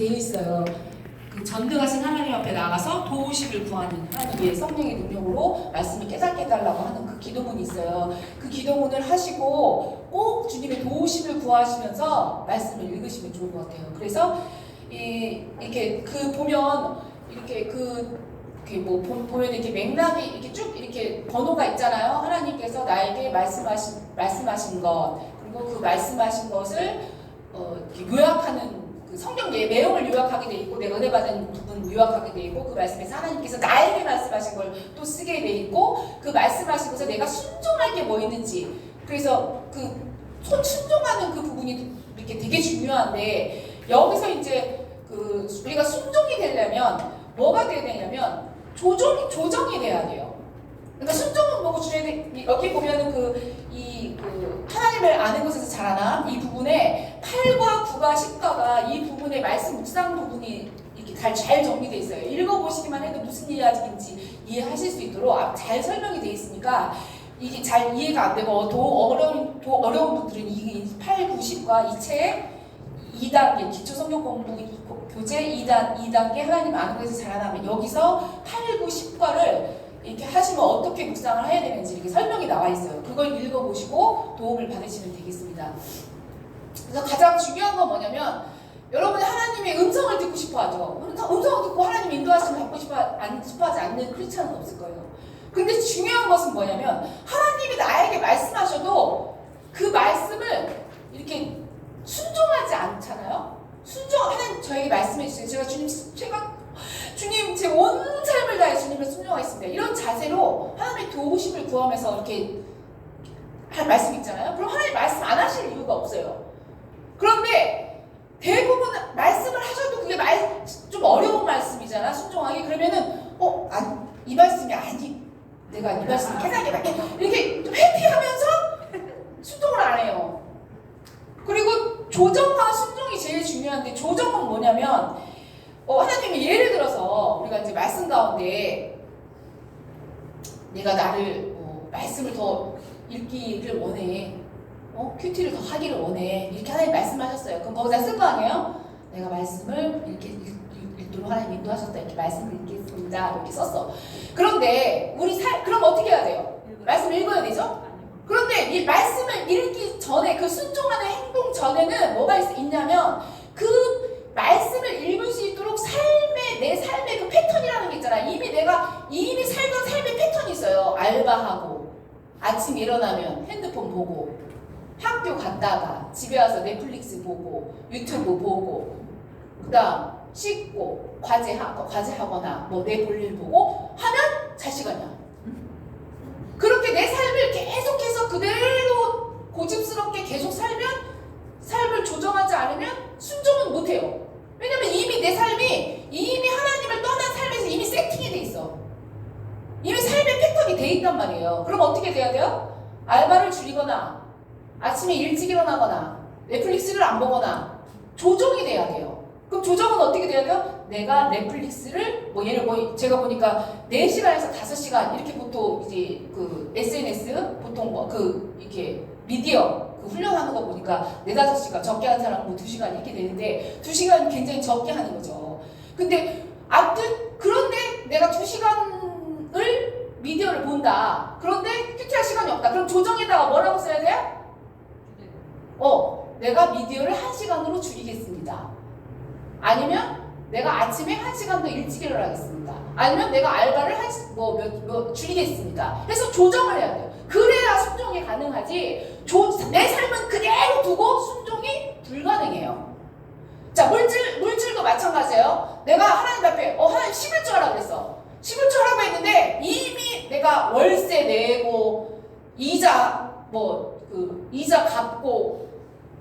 되어 있어요. 그 전능하신 하나님 앞에 나가서 도우심을 구하는 하나님의 성령의 능력으로 말씀을 깨닫게 해달라고 하는 그 기도문이 있어요. 그 기도문을 하시고 꼭 주님의 도우심을 구하시면서 말씀을 읽으시면 좋을 것 같아요. 그래서 이렇게 그 보면 이렇게 보면 이렇게 맥락이 이렇게 쭉 이렇게 번호가 있잖아요. 하나님께서 나에게 말씀하신 것, 그리고 그 말씀하신 것을 이렇게 요약하는 그 성경 내용을 요약하게 돼 있고, 내가 은혜 받은 부분 요약하게 돼 있고, 그 말씀에서 하나님께서 나에게 말씀하신 걸 또 쓰게 돼 있고, 그 말씀하신 것에 내가 순종할 게 뭐 있는지, 그래서 그 순종하는 그 부분이 이렇게 되게 중요한데, 여기서 이제 우리가 순종이 되려면 뭐가 돼야 되냐면 조정이 돼야 돼요. 그러니까 순종은 뭐고 여기 보면은 하나님을 아는 것에서 자라난 이 부분에 8과 9과 10과가 이 부분에 말씀 묵상 부분이 이렇게 잘 정리되어 있어요. 읽어보시기만 해도 무슨 이야기인지 이해하실 수 있도록 잘 설명이 되어 있으니까 이게 잘 이해가 안 되고 어려운 분들은 이 8, 9, 10과 이 책 2단계 기초 성경 공부 교재 2단계 하나님 아는 것에서 자라나면 여기서 8, 9, 10과를 이렇게 하시면 어떻게 묵상을 해야 되는지 이렇게 설명이 나와 있어요. 그걸 읽어보시고 도움을 받으시면 되겠습니다. 그래서 가장 중요한 건 뭐냐면 여러분이 하나님의 음성을 듣고 싶어 하죠. 음성을 듣고 하나님 인도하심을 받고 싶어 하지 않는 크리스찬은 없을 거예요. 근데 중요한 것은 뭐냐면 하나님이 나에게 말씀하셔도 그 말씀을 이렇게 순종하지 않잖아요. 하나님 저에게 말씀해 주세요. 주님 제 온 삶을 다해 주님을 순종하겠습니다. 이런 자세로 하나님의 도우심을 구하면서 이렇게 할 말씀 있잖아요. 그럼 하나님 말씀 안 하실 이유가 없어요. 그런데 대부분 말씀을 하셔도 그게 좀 어려운 말씀이잖아. 순종하기. 그러면은 이 말씀이 아니 내가 이 말씀을 깨닫게 받게 이렇게 좀 회피하면서 순종을 안 해요. 그리고 조정과 순종이 제일 중요한데, 조정은 뭐냐면 하나님이 예를 들어서 우리가 이제 말씀 가운데 내가 나를 말씀을 더 읽기를 원해, 큐티를 더 하기를 원해, 이렇게 하나님 말씀하셨어요. 그럼 거기다 쓸 거 아니에요? 내가 말씀을 이렇게 읽도록 하나님 인도하셨다, 이렇게 말씀을 읽겠습니다, 이렇게 썼어. 그런데 그럼 어떻게 해야 돼요? 말씀 읽어야 되죠? 그런데 이 말씀을 읽기 전에, 그 순종하는 행동 전에는 뭐가 있냐면 그 말씀을 읽을 수 있도록 내 삶의 그 패턴이라는 게 있잖아. 이미 살던 삶의 패턴이 있어요. 알바하고, 아침에 일어나면 핸드폰 보고, 학교 갔다가 집에 와서 넷플릭스 보고, 유튜브 보고, 그 다음 씻고 과제하거나 내 볼일 보고 하면 잘 시간이야. 그렇게 내 삶을 계속해서 그대로 고집스럽게 계속 살면, 삶을 조정하지 않으면 순종은 못해요. 왜냐면 이미 내 삶이 이미 하나님을 떠난 삶에서 이미 세팅이 돼 있어. 이미 삶의 패턴이 돼 있단 말이에요. 그럼 어떻게 돼야 돼요? 알바를 줄이거나 아침에 일찍 일어나거나 넷플릭스를 안 보거나 조정이 돼야 돼요. 그럼 조정은 어떻게 돼야 돼요? 내가 넷플릭스를 제가 보니까 4시간에서 5시간 이렇게 보통 이제 그 SNS 보통 이렇게 미디어 훈련하는 거 보니까 4-5시간, 적게 하는 사람은 2시간 이렇게 되는데 2시간 굉장히 적게 하는 거죠. 근데 그런데 내가 2시간을 미디어를 본다. 그런데 큐티할 시간이 없다. 그럼 조정에다가 뭐라고 써야 돼요? 내가 미디어를 1시간으로 줄이겠습니다. 아니면 내가 아침에 1시간 더 일찍 일어나겠습니다. 아니면 내가 알바를 줄이겠습니다. 그래서 조정을 해야 돼요. 그래야 순종이 가능하지. 내 삶은 그대로 두고 순종이 불가능해요. 자, 물질도 마찬가지예요. 내가 하나님 앞에 하나님 11조 하라고 그랬어. 11조 하라고 했는데 이미 내가 월세 내고 이자 갚고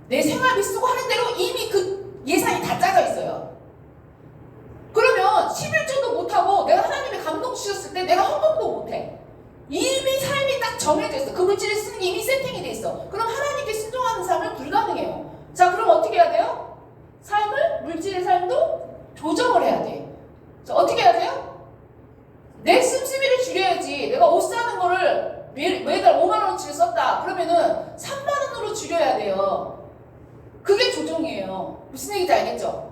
내 생활비 쓰고 하는 대로 이미 그 예산이 다 짜져 있어요. 그러면 11조도 못하고 내가 하나님의 감동 주셨을 때 내가 헌금도 못해. 이미 삶이 딱 정해져 있어. 그 물질을 쓰는 게 이미 세팅이 돼 있어. 그럼 하나님께 순종하는 삶은 불가능해요. 자, 그럼 어떻게 해야 돼요? 물질의 삶도 조정을 해야 돼. 자, 어떻게 해야 돼요? 내 씀씀이를 줄여야지. 내가 옷 사는 거를 매달 5만원어치를 썼다. 그러면은 3만원으로 줄여야 돼요. 그게 조정이에요. 무슨 얘기인지 알겠죠?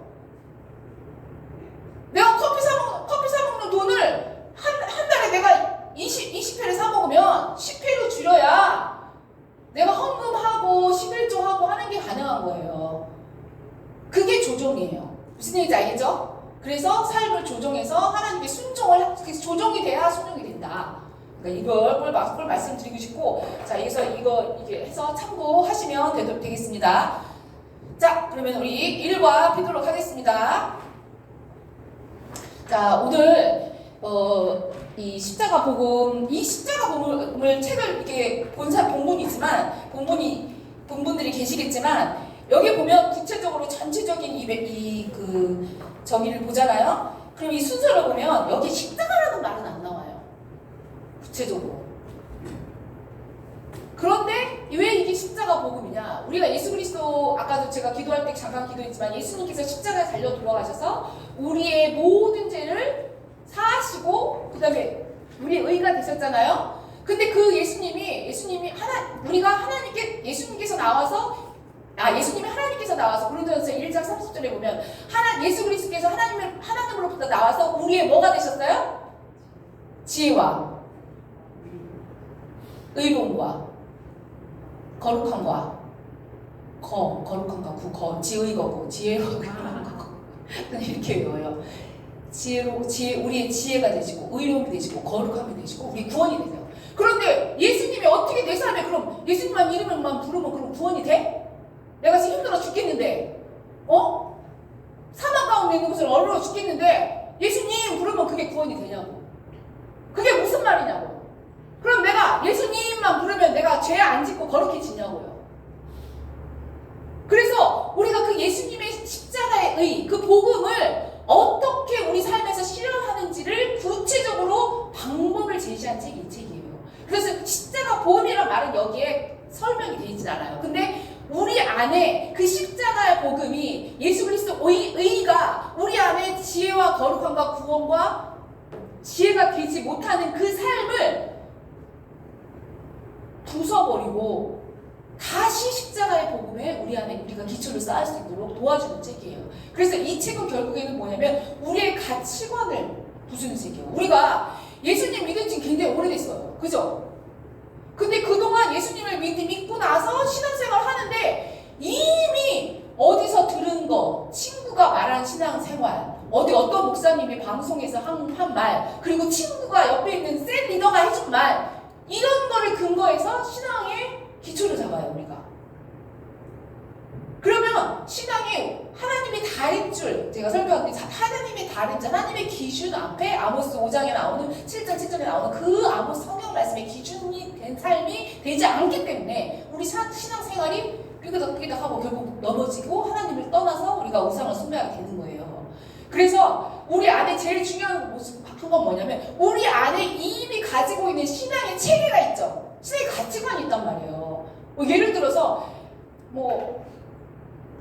내가 헌금하고 11조하고 하는 게 가능한 거예요. 그게 조종이에요. 무슨 얘기인지 알겠죠? 그래서 삶을 조종해서 하나님께 순종을, 조종이 돼야 순종이 된다. 그러니까 이걸 말씀드리고 싶고, 자, 여기서 이게 해서 참고하시면 되겠습니다. 자, 그러면 우리 일과 비도록 하겠습니다. 자, 오늘 이 십자가 복음, 이 십자가 복음을 책을 이렇게 본 본문이지만 본분들이 계시겠지만 여기 보면 구체적으로 전체적인 저기를 보잖아요. 그럼 이 순서를 보면 여기 십자가라는 말은 안 나와요. 구체적으로. 그런데 왜 이게 십자가 복음이냐? 우리가 예수 그리스도, 아까도 제가 기도할 때 잠깐 기도했지만 예수님께서 십자가에 달려 돌아가셔서 우리의 모든 죄를 사하시고 그 다음에 우리의 의가 되셨잖아요. 근데 그 예수님이 우리가 예수님께서 나와서 고린도전서 1장 30절에 보면 예수 그리스도께서 하나님으로부터 나와서 우리의 뭐가 되셨어요? 지혜와 의로움과 거룩함과 지의거고 지혜로 이렇게 외워요. 우리의 지혜가 되시고 의로움이 되시고 거룩함이 되시고 우리 구원이 되세요. 그런데 예수님이 어떻게 내 삶에 그럼 예수님만 이름만 부르면 그럼 구원이 돼? 내가 지금 힘들어 죽겠는데 사망 가운데 있는 것을 얼어 죽겠는데 예수님 부르면 그게 구원이 되냐고. 그게 무슨 말이냐고. 그럼 내가 예수님만 부르면 내가 죄 안 짓고 거룩해지냐고요. 그래서 우리가 그 예수님의 십자가의 의, 그 복음을 어떻게 우리 삶에서 실현하는지를 구체적으로 방법을 제시한 책이 이 책이에요. 그래서 십자가 복음이라는 말은 여기에 설명이 되어 있진 않아요. 근데 우리 안에 그 십자가의 복음이 예수 그리스도 의가 우리 안에 지혜와 거룩함과 구원과 지혜가 되지 못하는 그 삶을 부숴버리고 다시 십자가의 복음에 우리가 기초를 쌓을 수 있도록 도와주는 책이에요. 그래서 이 책은 결국에는 뭐냐면 우리의 가치관을 부수는 책이에요. 우리가 예수님 믿은 지 굉장히 오래됐어요. 그죠? 근데 그동안 예수님을 믿고 나서 신앙생활 하는데 이미 어디서 들은 거, 친구가 말한 신앙생활, 어떤 목사님이 방송에서 한 말, 그리고 친구가 옆에 있는 셀 리더가 해준 말, 이런 거를 근거해서 신앙의 기초를 잡아요, 우리가. 그러면 신앙이 하나님이 다른 줄, 제가 설명할 때 하나님이 다른 줄, 하나님의 기준 앞에 아모스 5장에 나오는 7장 7절에 나오는 그 아모스 성경 말씀의 기준이 된 삶이 되지 않기 때문에 우리 신앙생활이 삐그덕삐그덕 하고 결국 넘어지고 하나님을 떠나서 우리가 우상을 숭배하게 되는 거예요. 그래서 우리 안에 제일 중요한 건 뭐냐면 우리 안에 이미 가지고 있는 신앙의 체계가 있죠. 신앙의 가치관이 있단 말이에요. 예를 들어서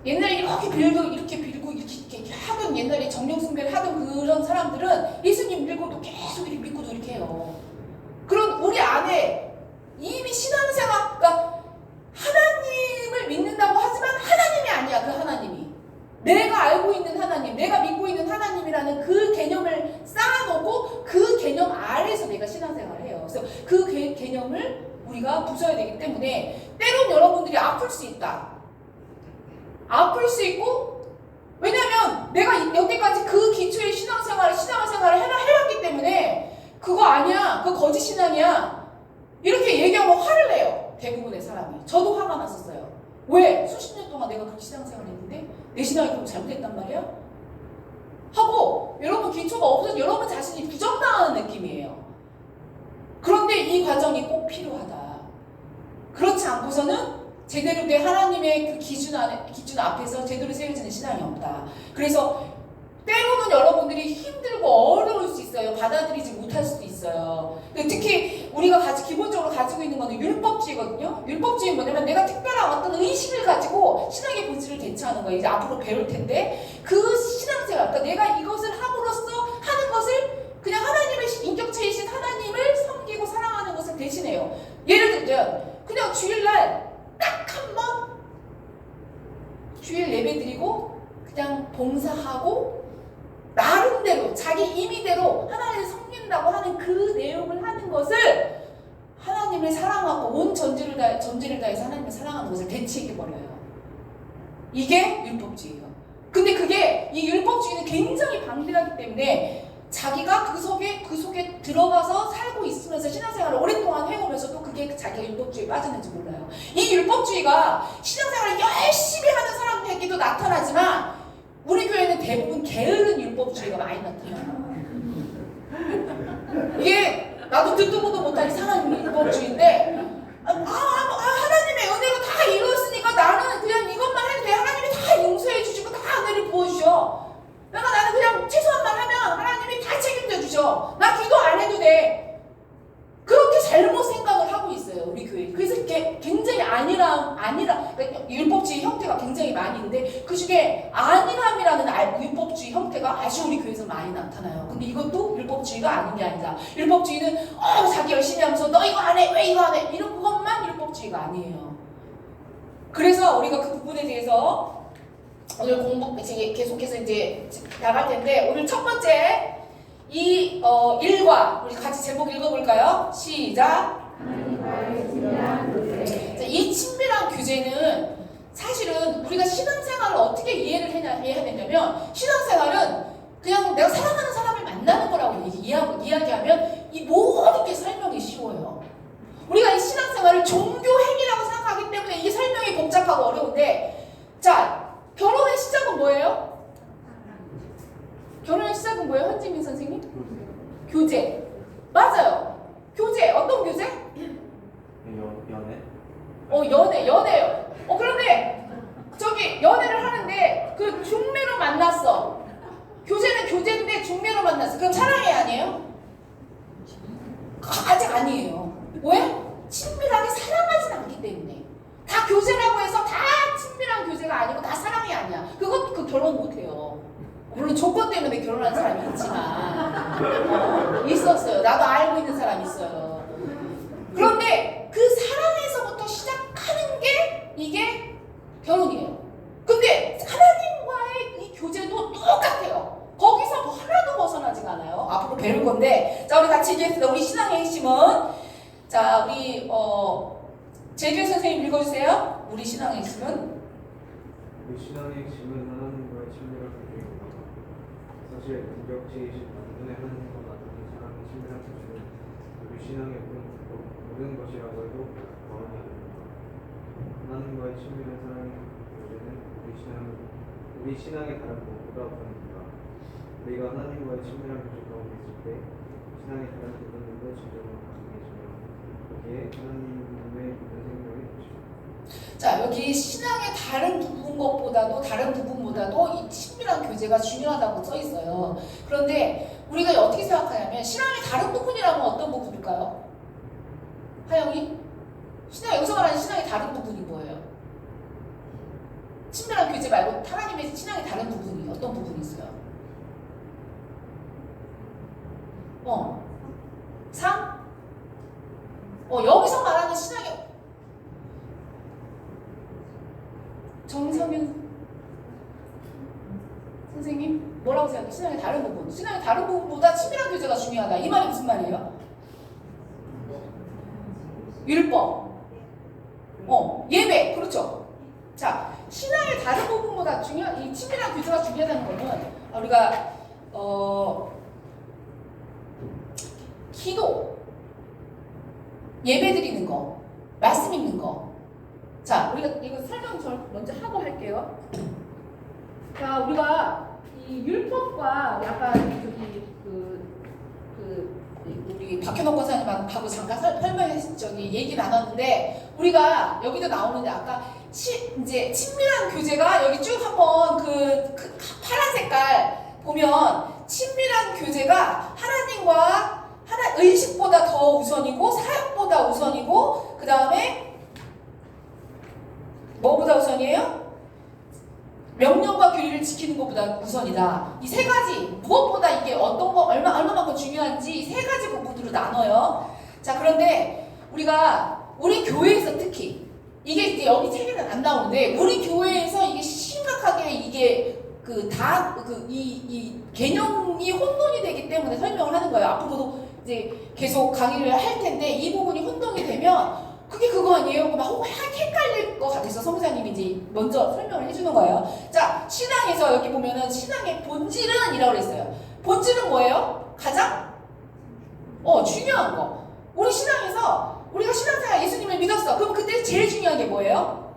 옛날에 이렇게 빌고 이렇게 하던, 옛날에 정령 숭배를 하던 그런 사람들은 예수님 믿고도 계속 이렇게 믿고도 이렇게 해요. 그런 우리 안에 이미 신앙생활, 그러니까 하나님을 믿는다고 하지만 하나님이 아니야. 그 하나님이 내가 알고 있는 하나님, 내가 믿고 있는 하나님이라는 그 개념을 쌓아놓고 그 개념 아래에서 내가 신앙생활을 해요. 그래서 그 개념을 우리가 부숴야 되기 때문에 때론 여러분들이 아플 수 있다. 아플 수 있고, 왜냐면 내가 여태까지 그 기초의 신앙생활을 해왔기 때문에 그거 아니야, 그거 거짓 신앙이야, 이렇게 얘기하면 화를 내요. 대부분의 사람이. 저도 화가 났었어요. 왜? 수십 년 동안 내가 그렇게 신앙생활을 했는데 내 신앙이 그럼 잘못됐단 말이야? 하고 여러분 기초가 없어서 여러분 자신이 부정당하는 느낌이에요. 그런데 이 과정이 꼭 필요하다. 그렇지 않고서는 제대로 된 하나님의 그 기준 앞에서 제대로 세워지는 신앙이 없다. 그래서 때로는 여러분들이 힘들고 어려울 수 있어요. 받아들이지 못할 수도 있어요. 특히 우리가 기본적으로 가지고 있는 것은 율법주의거든요. 율법주의는 뭐냐면 내가 특별한 어떤 의식을 가지고 신앙의 본질을 대처하는 거예요. 이제 앞으로 배울 텐데 그 신앙생활, 그러니까 내가 이것을 함으로써 하는 것을 그냥 하나님의 인격체이신 하나님을 섬기고 사랑하는 것을 대신해요. 예를 들면 그냥 주일날 딱 한 번 주일 예배 드리고 그냥 봉사하고 나름대로 자기 임의대로 하나님을 섬긴다고 하는 그 내용을 하는 것을 하나님을 사랑하고 온 전지를 다해서 하나님을 사랑하는 것을 대체해버려요. 이게 율법주의예요. 근데 그게 이 율법주의는 굉장히 방대하기 때문에 자기가 그 속에 들어가서 살고 있으면서 신앙생활을 오랫동안 해오면서도 그게 자기가 율법주의에 빠지는지 몰라요. 이 율법주의가 신앙생활을 열심히 하는 사람에게도 나타나지만 우리 교회는 대부분 게으른 율법주의가 많이 나타나요. 이게 나도 듣도 보도 못한 이상한 율법주의인데 하나님의 은혜로 다 이루었으니까 나는 그냥 이것만 해도 돼. 하나님이 다 용서해 주시고 다 은혜를 부어주셔. 그러니까 나는 그냥 최소한만 하면 하나님이 다 책임져 주셔. 나 기도 안 해도 돼. 그렇게 잘못 생각을 하고 있어요, 우리 교회. 그래서 이렇게 굉장히 그러니까 율법주의 형태가 굉장히 많이 있는데 그 중에 안일함이라는 율법주의 형태가 아주 우리 교회에서 많이 나타나요. 근데 이것도 율법주의가 아닌 게 아니다. 율법주의는 자기 열심히 하면서 너 이거 안 해, 왜 이거 안 해? 이런 것만 율법주의가 아니에요. 그래서 우리가 그 부분에 대해서 오늘 계속해서 이제 나갈 텐데 오늘 첫 번째 이 일과 우리 같이 제목 읽어볼까요? 시작. 이 친밀한 규제는 사실은 우리가 신앙생활을 어떻게 이해를 해야 되냐면 신앙생활은 그냥 내가 사랑하는 사람을 만나는 거라고 이야기하면 이 모든 게 설명이 쉬워요. 우리가 이 신앙생활을 종교행위라고 생각하기 때문에 이게 설명이 복잡하고 어려운데 자, 결혼의 시작은 뭐예요? 결혼의 시작은 뭐예요? 현지민 선생님? 교제. 맞아요. 교제. 어떤 교제? 연애요. 그런데 저기 연애를 하는데 그 중매로 만났어. 교제는 교제인데 중매로 만났어. 그럼 사랑이 아니에요? 아직 아니에요. 왜? 친밀하게 사랑하진 않기 때문에. 다 교제라고 해서 다 친밀한 교제가 아니고 다 사랑이 아니야. 그 결혼 못해요. 물론 조건 때문에 결혼한 사람이 있지만 있었어요. 나도 알고 있는 사람이 있어요. 그런데 그 사랑에서부터 시작하는 게 이게 결혼이에요. 근데 하나님과의 이 교제도 똑같아요. 거기서 뭐 하나도 벗어나지가 않아요. 앞으로 배울 건데 자 우리 같이 얘기했습니다. 우리 신앙의 핵심은 자 우리 재규 선생님 읽어주세요. 우리 신앙의 핵심은 우리 신앙의 핵심은 하나님과의 친밀한 교제입니다. 사실 무력지이신 만분의 하나님과 만드는 사람의 친밀한 교제는 우리 신앙의 모든 것이라고 해도 과언이 아닙니다. 하나님과의 친밀한 사랑의 교제는 우리 신앙의 다른 무엇보다 우선입니다. 우리가 하나님과의 친밀한 교제 가운데 있을 때 신앙의 다른 부분들도 진정으로 가능해지며 거기에 하나님의 믿는 생명이 되십니다. 자 여기 신앙의 다른 부분보다도 이 친밀한 교제가 중요하다고 써 있어요. 그런데 우리가 어떻게 생각하냐면 신앙의 다른 부분이라면 어떤 부분일까요? 하영이? 여기서 말하는 신앙의 다른 부분이 뭐예요? 친밀한 교제 말고 하나님의 신앙의 다른 부분이 어떤 부분이 있어요? 상? 여기서 말하는 신앙의 정성윤 선생님 뭐라고 생각해요? 신앙의 다른 부분. 신앙의 다른 부분보다 친밀한 교제가 중요하다. 이 말이 무슨 말이에요? 율법. 예배. 그렇죠. 자, 신앙의 다른 부분보다 이 친밀한 교제가 중요하다는 거는 우리가 기도, 예배 드리는 거, 말씀 읽는 거. 자, 우리가 이거 설명 좀 먼저 하고 할게요. 자, 우리가 이 율법과 약간 우리 박현옥 권사님하고 잠깐 얘기 나눴는데 우리가 여기도 나오는데 아까 이제 친밀한 교제가 여기 쭉 한번 그 파란 색깔 보면 친밀한 교제가 하나님과 의식보다 더 우선이고 사역보다 우선이고 그 다음에 뭐보다 우선이에요? 명령과 규례를 지키는 것보다 우선이다. 이 세 가지 무엇보다 이게 어떤 거 얼마만큼 중요한지 세 가지 부분으로 나눠요. 자 그런데 우리 교회에서 특히 이게 이제 여기 책에는 안 나오는데 우리 교회에서 이게 심각하게 이게 이 개념이 혼돈이 되기 때문에 설명을 하는 거예요. 앞으로도 이제 계속 강의를 할 텐데 이 부분이 혼동이 되면 그게 그거 아니에요? 막 헷갈릴 것 같아서 성사님이 이제 먼저 설명을 해주는 거예요. 자, 신앙에서 여기 보면은 신앙의 본질은 이라고 그랬어요. 본질은 뭐예요? 가장 중요한 거. 우리 신앙에서 우리가 신앙생활 예수님을 믿었어. 그럼 그때 제일 중요한 게 뭐예요?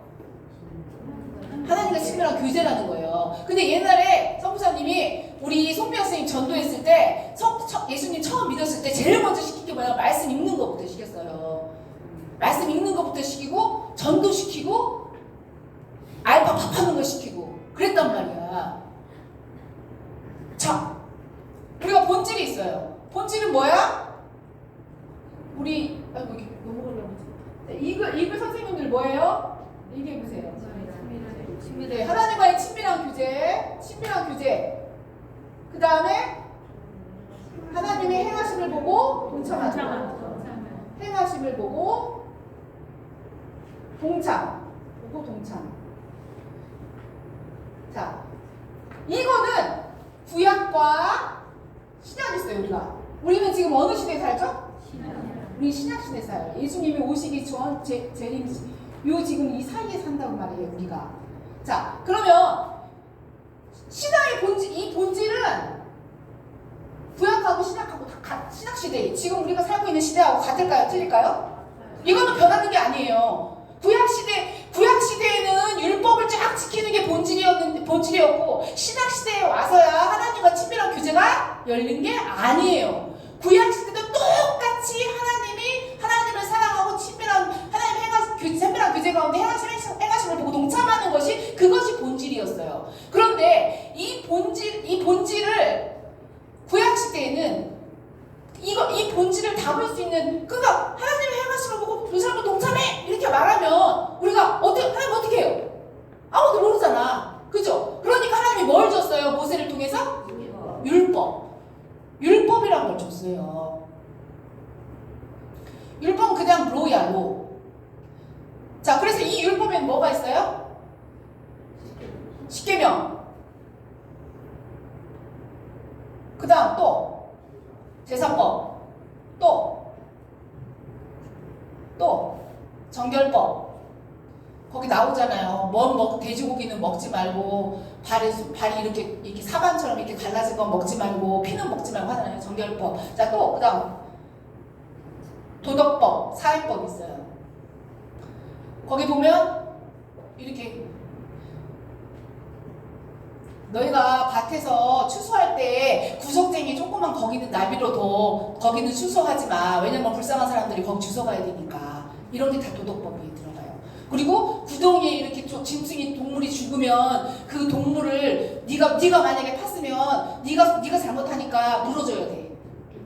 하나님과 친밀한 교제라는 거예요. 근데 옛날에 성부사님이 우리 송비영 선생님 전도했을 때 예수님 처음 믿었을 때 제일 먼저 시킨 게 뭐냐면 말씀 읽는 것부터 시켰어요. 말씀 읽는 것부터 시키고 전도시키고 알파 밥하는 거 시키고 그랬단 말이야. 자, 우리가 본질이 있어요. 본질은 뭐야? 우리 여기 넘어가려고 이글 선생님들 뭐예요? 얘기해 보세요. 네, 하나님과의 친밀한 교제. 그 다음에 하나님의 행하심을 보고 동참하는 거. 행하심을 보고 동참. 자, 이거는 구약과 신약이 있어요. 우리는 지금 어느 시대에 살죠? 우리 신약 시대에 살아요. 예수님이 오시기 전 요 지금 이 사이에 산다고 말이에요, 우리가. 자, 그러면 신앙의 본질은 구약하고 신약하고 신약 시대, 지금 우리가 살고 있는 시대하고 같을까요? 틀릴까요? 이거는 변하는 게 아니에요. 구약 시대에는 율법을 쫙 지키는 게 본질이었고 신약 시대에 와서야 하나님과 친밀한 교제가 열린 게 아니에요. 구약 시대도 똑같이 하나님을 사랑하고 친밀한 교제 가운데 행하심을 보고 동참하는 그것이 본질이었어요. 그런데 이 본질을 구약 시대에는 이 본질을 담을 수 있는 그가 하나님의 행하심을 보고 그 사람도 동참해 이렇게 말하면 우리가 하나님 어떻게 해요? 아무도 모르잖아. 그죠? 그러니까 하나님이 뭘 줬어요? 모세를 통해서? 율법이란 걸 줬어요. 율법은 그냥 로야, 로. 자, 그래서 이 율법에는 뭐가 있어요? 십계명. 그 다음 또 제사법. 또 정결법. 거기 나오잖아요. 돼지고기는 먹지 말고 발이 이렇게 사반처럼 이렇게 갈라진 건 먹지 말고 피는 먹지 말고 하잖아요. 정결법. 자, 또 그다음 도덕법, 사회법 있어요. 거기 보면 이렇게 너희가 밭에서 추수할 때 구석쟁이 조그만 거기는 나비로 거기는 추수하지 마. 왜냐면 불쌍한 사람들이 거기 주워가야 되니까. 이런 게 다 도덕법에 들어가요. 그리고 구덩이에 이렇게 짐승이 동물이 죽으면 그 동물을 네가 만약에 팠으면 네가 잘못하니까 물어줘야 돼.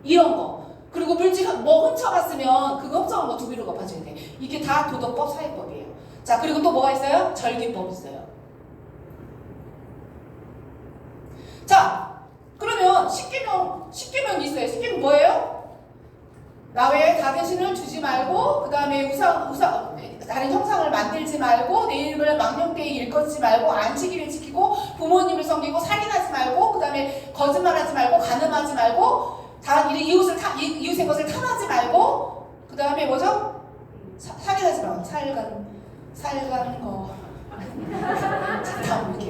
이런 거. 그리고 물질 훔쳐갔으면 그거 훔쳐간 거 두비로 갚아줘야 돼. 이게 다 도덕법, 사회법이에요. 자, 그리고 또 뭐가 있어요? 절기법 있어요. 자, 그러면 십계명이 있어요. 십계명 뭐예요? 나 외에 다른 신을 두지 말고, 그 다음에 다른 형상을 만들지 말고, 내 이름을 망령되이 일컫지 말고, 안식일을 지키고, 부모님을 섬기고, 살인하지 말고, 그 다음에 거짓말하지 말고, 간음하지 말고, 다른 이웃의 것을 탐하지 말고, 그 다음에 뭐죠? 살인하지 말고, 살가는 거. 다음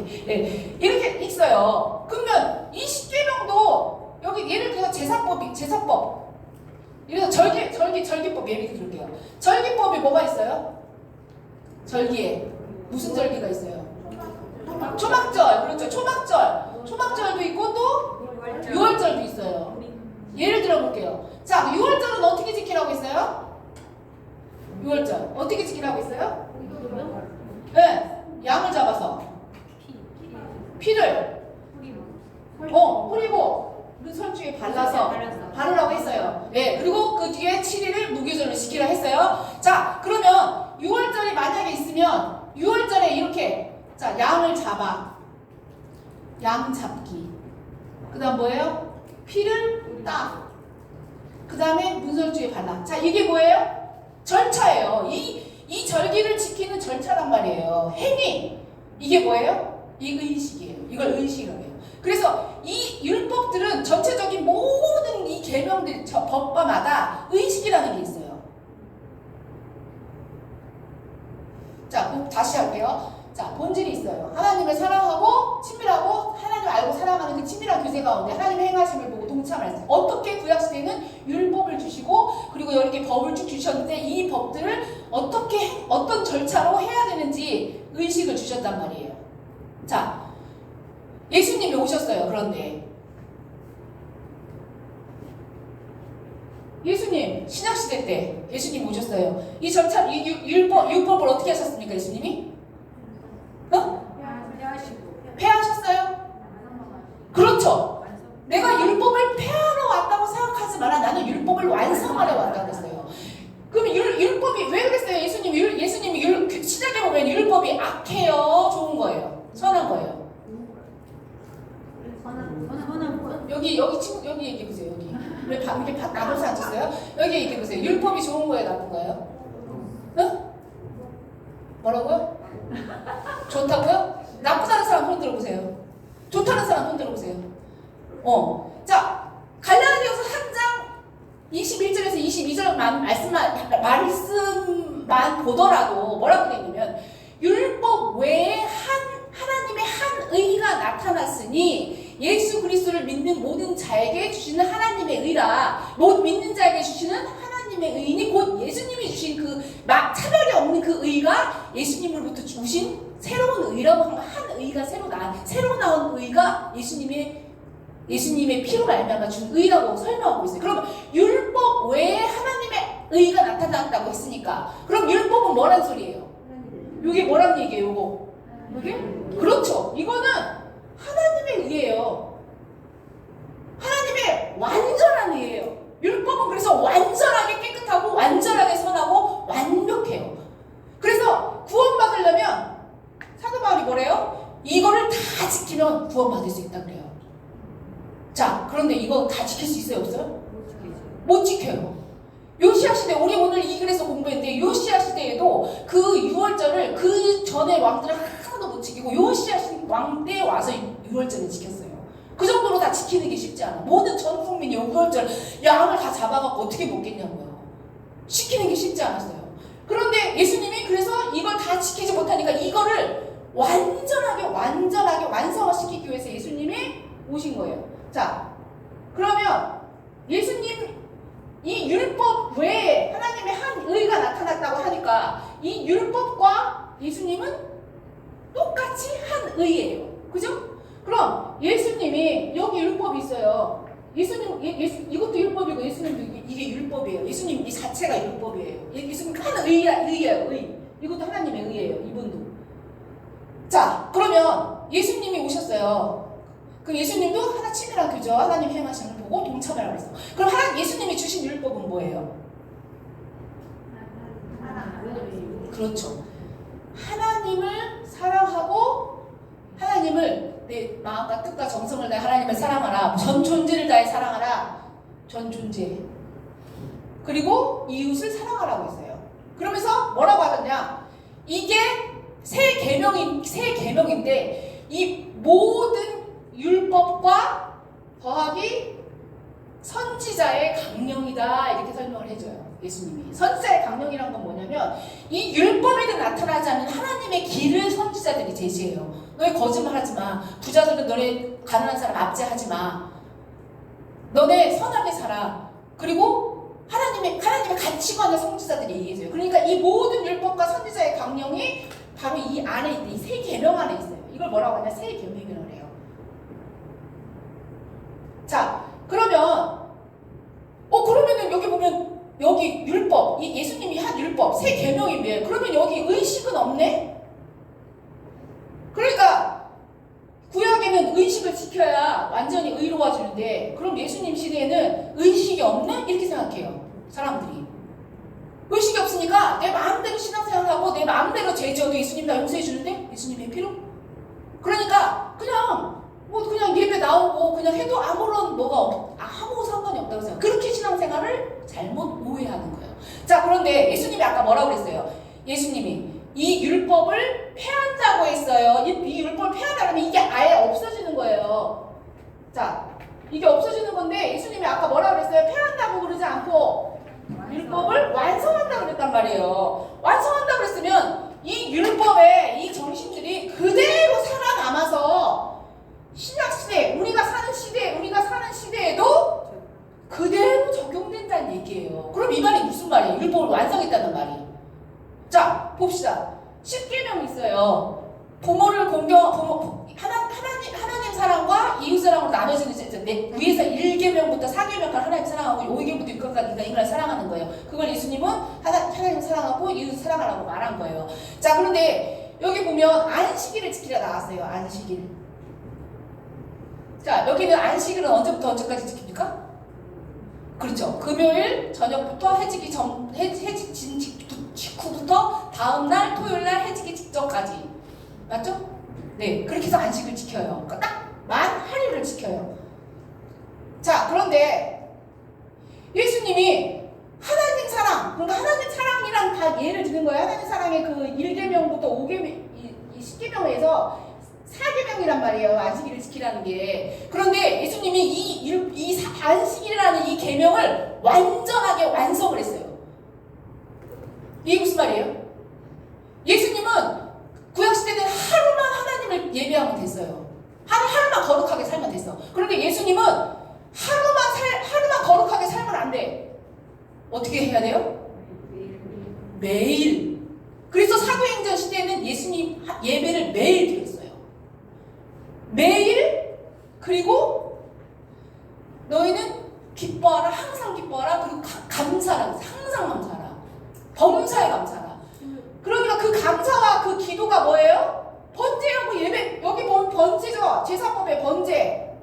이렇게 있어요. 그러면 이 십계명도 여기 예를 들어서 제사법. 예를 들어서 절기법 예를 들게요. 절기법에 뭐가 있어요? 절기에 무슨 절기가 있어요? 초막절. 그렇죠. 초막절도 있고 또 유월절도 있어요. 예를 들어 볼게요. 자, 유월절은 어떻게 지키라고 했어요? 유월절 어떻게 지키라고 했어요? 네, 양을 잡아서 피를 뿌리고 눈설주에 발라서 바르라고 했어요. 네, 그리고 그 뒤에 7일을 무교절을 지키라 했어요. 자, 그러면 6월절이 만약에 있으면 6월절에 이렇게 자, 양을 잡아. 양 잡기. 그 다음 뭐예요? 피를 따. 그 다음에 문설주에 발라. 자, 이게 뭐예요? 절차예요. 이 절기를 지키는 절차란 말이에요. 행위. 이게 뭐예요? 이 의식이에요. 이걸 의식이라고 해요. 그래서 이 율법들은 전체적인 모든 이 계명들, 법과마다 의식이라는 게 있어요. 자, 다시 할게요. 자, 본질이 있어요. 하나님을 사랑하고 친밀하고 하나님을 알고 사랑하는 그 친밀한 교제 가운데 하나님의 행하심을 보고 동참할 때 어떻게 구약시대에는 율법을 주시고 그리고 이렇게 법을 쭉 주셨는데 이 법들을 어떻게 어떤 절차로 해야 되는지 의식을 주셨단 말이에요. 자, 예수님이 오셨어요. 그런데 예수님 신약시대 때 예수님 오셨어요. 이 절차, 율법을 어떻게 하셨습니까? 예수님이? 폐하셨어요? 그렇죠. 내가 율법을 폐하러 왔다고 생각하지 마라. 나는 율법을 완성하러 왔다고 했어요. 그럼 율법이 왜 그랬어요? 예수님이 시작해 보면 율법이 악해요, 좋은 거예요, 선한 거예요. 여기 친구 여기 얘기해 보세요. 여기 왜 이렇게 나눠서 앉았어요? 여기 얘기해 보세요. 율법이 좋은 거예요, 나쁜 거예요? 응? 뭐라고요? 좋다고요? 나쁘다는 사람 손 들어보세요. 좋다는 사람 손 들어보세요. 자, 갈라디아서 3장 21절에서 22절 말씀만 보더라도 뭐라고 되어 있냐면 율법 외에 하나님의 한 의가 나타났으니 예수 그리스도를 믿는 모든 자에게 주시는 하나님의 의라. 믿는 자에게 주시는 하나님의 의인이 곧 예수님이 주신 그 차별이 없는 그 의가 예수님으로부터 주신 새로운 의라고 하는 한 의가 새로 나온 의가 예수님의 피로 말미암아 준 의라고 설명하고 있어요. 그러면 율법 외에 하나님의 의가 나타났다고 했으니까 그럼 율법은 뭐란 소리예요? 이게 뭐란 얘기예요? 이게? 그렇죠. 이거는 하나님의 의예요. 하나님의 완전한 의예요. 율법은 그래서 완전하게 깨끗하고 완전하게 선하고 완벽해요. 그래서 구원받으려면 사도 바울이 뭐래요? 이거를 다 지키면 구원받을 수 있다 그래요. 자, 그런데 이거 다 지킬 수 있어요? 없어요? 못 지켜요. 요시야 시대, 우리 오늘 이 글에서 공부했는데 요시야 시대에도 그 유월절을 그 전에 왕들은 하나도 못 지키고 요시야 왕 때 와서 유월절을 지켰어요. 그 정도로 다 지키는 게 쉽지 않아. 모든 전 국민이 유월절 양을 다 잡아갖고 어떻게 먹겠냐고요. 지키는 게 쉽지 않았어요. 그런데 예수님이 그래서 이걸 다 지키지 못하니까 이거를 완전하게 완성화시키기 위해서 예수님이 오신 거예요. 자, 그러면 예수님 이 율법 외에 하나님의 한 의가 나타났다고 하니까 이 율법과 예수님은 똑같이 한 의예요. 그죠? 그럼 예수님이 여기 율법이 있어요. 이것도 율법이고 예수님도 이게 율법이에요. 예수님 이 자체가 율법이에요. 예수님 한 의예요. 의. 이것도 하나님의 의예요. 이분도. 자, 그러면 예수님이 오셨어요. 그 예수님도 하나 친밀한 교제와 하나님 행하심을 보고 동참하라고 했어. 그럼 예수님이 주신 율법은 뭐예요? 그렇죠. 하나님을 사랑하고 하나님을 내 마음과 뜻과 정성을 다해 하나님을 사랑하라. 전 존재를 다해 사랑하라. 전 존재. 그리고 이웃을 사랑하라고 했어요. 그러면서 뭐라고 하셨냐? 이게 새 계명인데 이 모든 율법과 더하기 선지자의 강령이다 이렇게 설명을 해줘요. 예수님이 선지자의 강령이란 건 뭐냐면 이 율법에도 나타나지 않는 하나님의 길을 선지자들이 제시해요. 너희 거짓말하지 마. 부자들은 너네 가난한 사람 압제하지 마. 너네 선하게 살아. 그리고 하나님의 가치관을 선지자들이 얘기해줘요. 그러니까 이 모든 율법과 선지자의 강령이 바로 이 안에 있는 이 세 계명 안에 있어요. 이걸 뭐라고 하냐? 세 계명이라고 해요. 자, 그러면은 여기 보면 여기 율법, 이 예수님이 한 율법, 세 계명이 뭐예요? 그러면 여기 의식은 없네? 그러니까 구약에는 의식을 지켜야 완전히 의로워지는데 그럼 예수님 시대에는 의식이 없네? 이렇게 생각해요. 사람들이. 의식이 없으니까 내 마음대로 신앙생활하고 내 마음대로 죄 지어도 예수님 다 용서해 주는데 예수님의 피로? 그러니까 그냥 예배 나오고 그냥 해도 아무런 아무 상관이 없다고 생각. 그렇게 신앙생활을 잘못 오해하는 거예요. 자, 그런데 예수님이 아까 뭐라고 그랬어요? 예수님이 이 율법을 폐한다고 했어요. 이 율법을 폐한다면 이게 아예 없어지는 거예요. 자, 이게 없어지는 건데 예수님이 아까 뭐라 그랬어요? 폐한다고 그러지 않고 율법을 완성한다고 그랬단 말이에요. 완성한다고 그랬으면 이 율법의 이 정신들이 그대로 살아남아서 신약시대, 우리가 사는 시대에도 그대로 적용된다는 얘기예요. 그럼 이 말이 무슨 말이에요? 율법을 완성했다는 말이. 자, 봅시다. 10계명 있어요. 하나님 사랑과 이웃 사랑으로 나눠지는 위에서 1계명부터 4계명까지 하나님 사랑하고 5계명부터 6계명까지 인간을 사랑하는 거예요. 그걸 예수님은 하나님 사랑하고 이웃 사랑하라고 말한 거예요. 자, 그런데 여기 보면 안식일을 지키라 나왔어요. 안식일. 자, 여기는 안식일은 언제부터 언제까지 지킵니까? 그렇죠. 금요일 저녁부터 해지기 직후부터 다음날 토요일날 해지기 직전까지. 맞죠? 네, 그렇게 해서 안식을 지켜요. 그러니까 딱 만 하루를 지켜요. 자, 그런데 예수님이 하나님 사랑, 그러니까 하나님 사랑이랑 다 예를 드는 거예요. 하나님 사랑의 그 1계명부터 5계명, 이 10계명에서 4계명이란 말이에요. 안식일을 지키라는 게. 그런데 예수님이 이 안식일이라는 이 계명을 완전하게 완성을 했어요. 이게 무슨 말이에요? 예수님은 구약시대는 하루만 하나님을 예배하면 됐어요. 하루만 거룩하게 살면 됐어. 그런데 예수님은 하루만 거룩하게 살면 안 돼. 어떻게 해야 돼요? 매일. 그래서 사도행전 시대에는 예수님 예배를 매일 드렸어요. 매일. 그리고 너희는 기뻐하라, 항상 기뻐하라. 그리고 감사라, 항상 감사라. 범사에 감사라. 그러니까 그 감사와 그 기도가 뭐예요? 번제하고 예배. 여기 보면 번제죠. 제사법에 번제를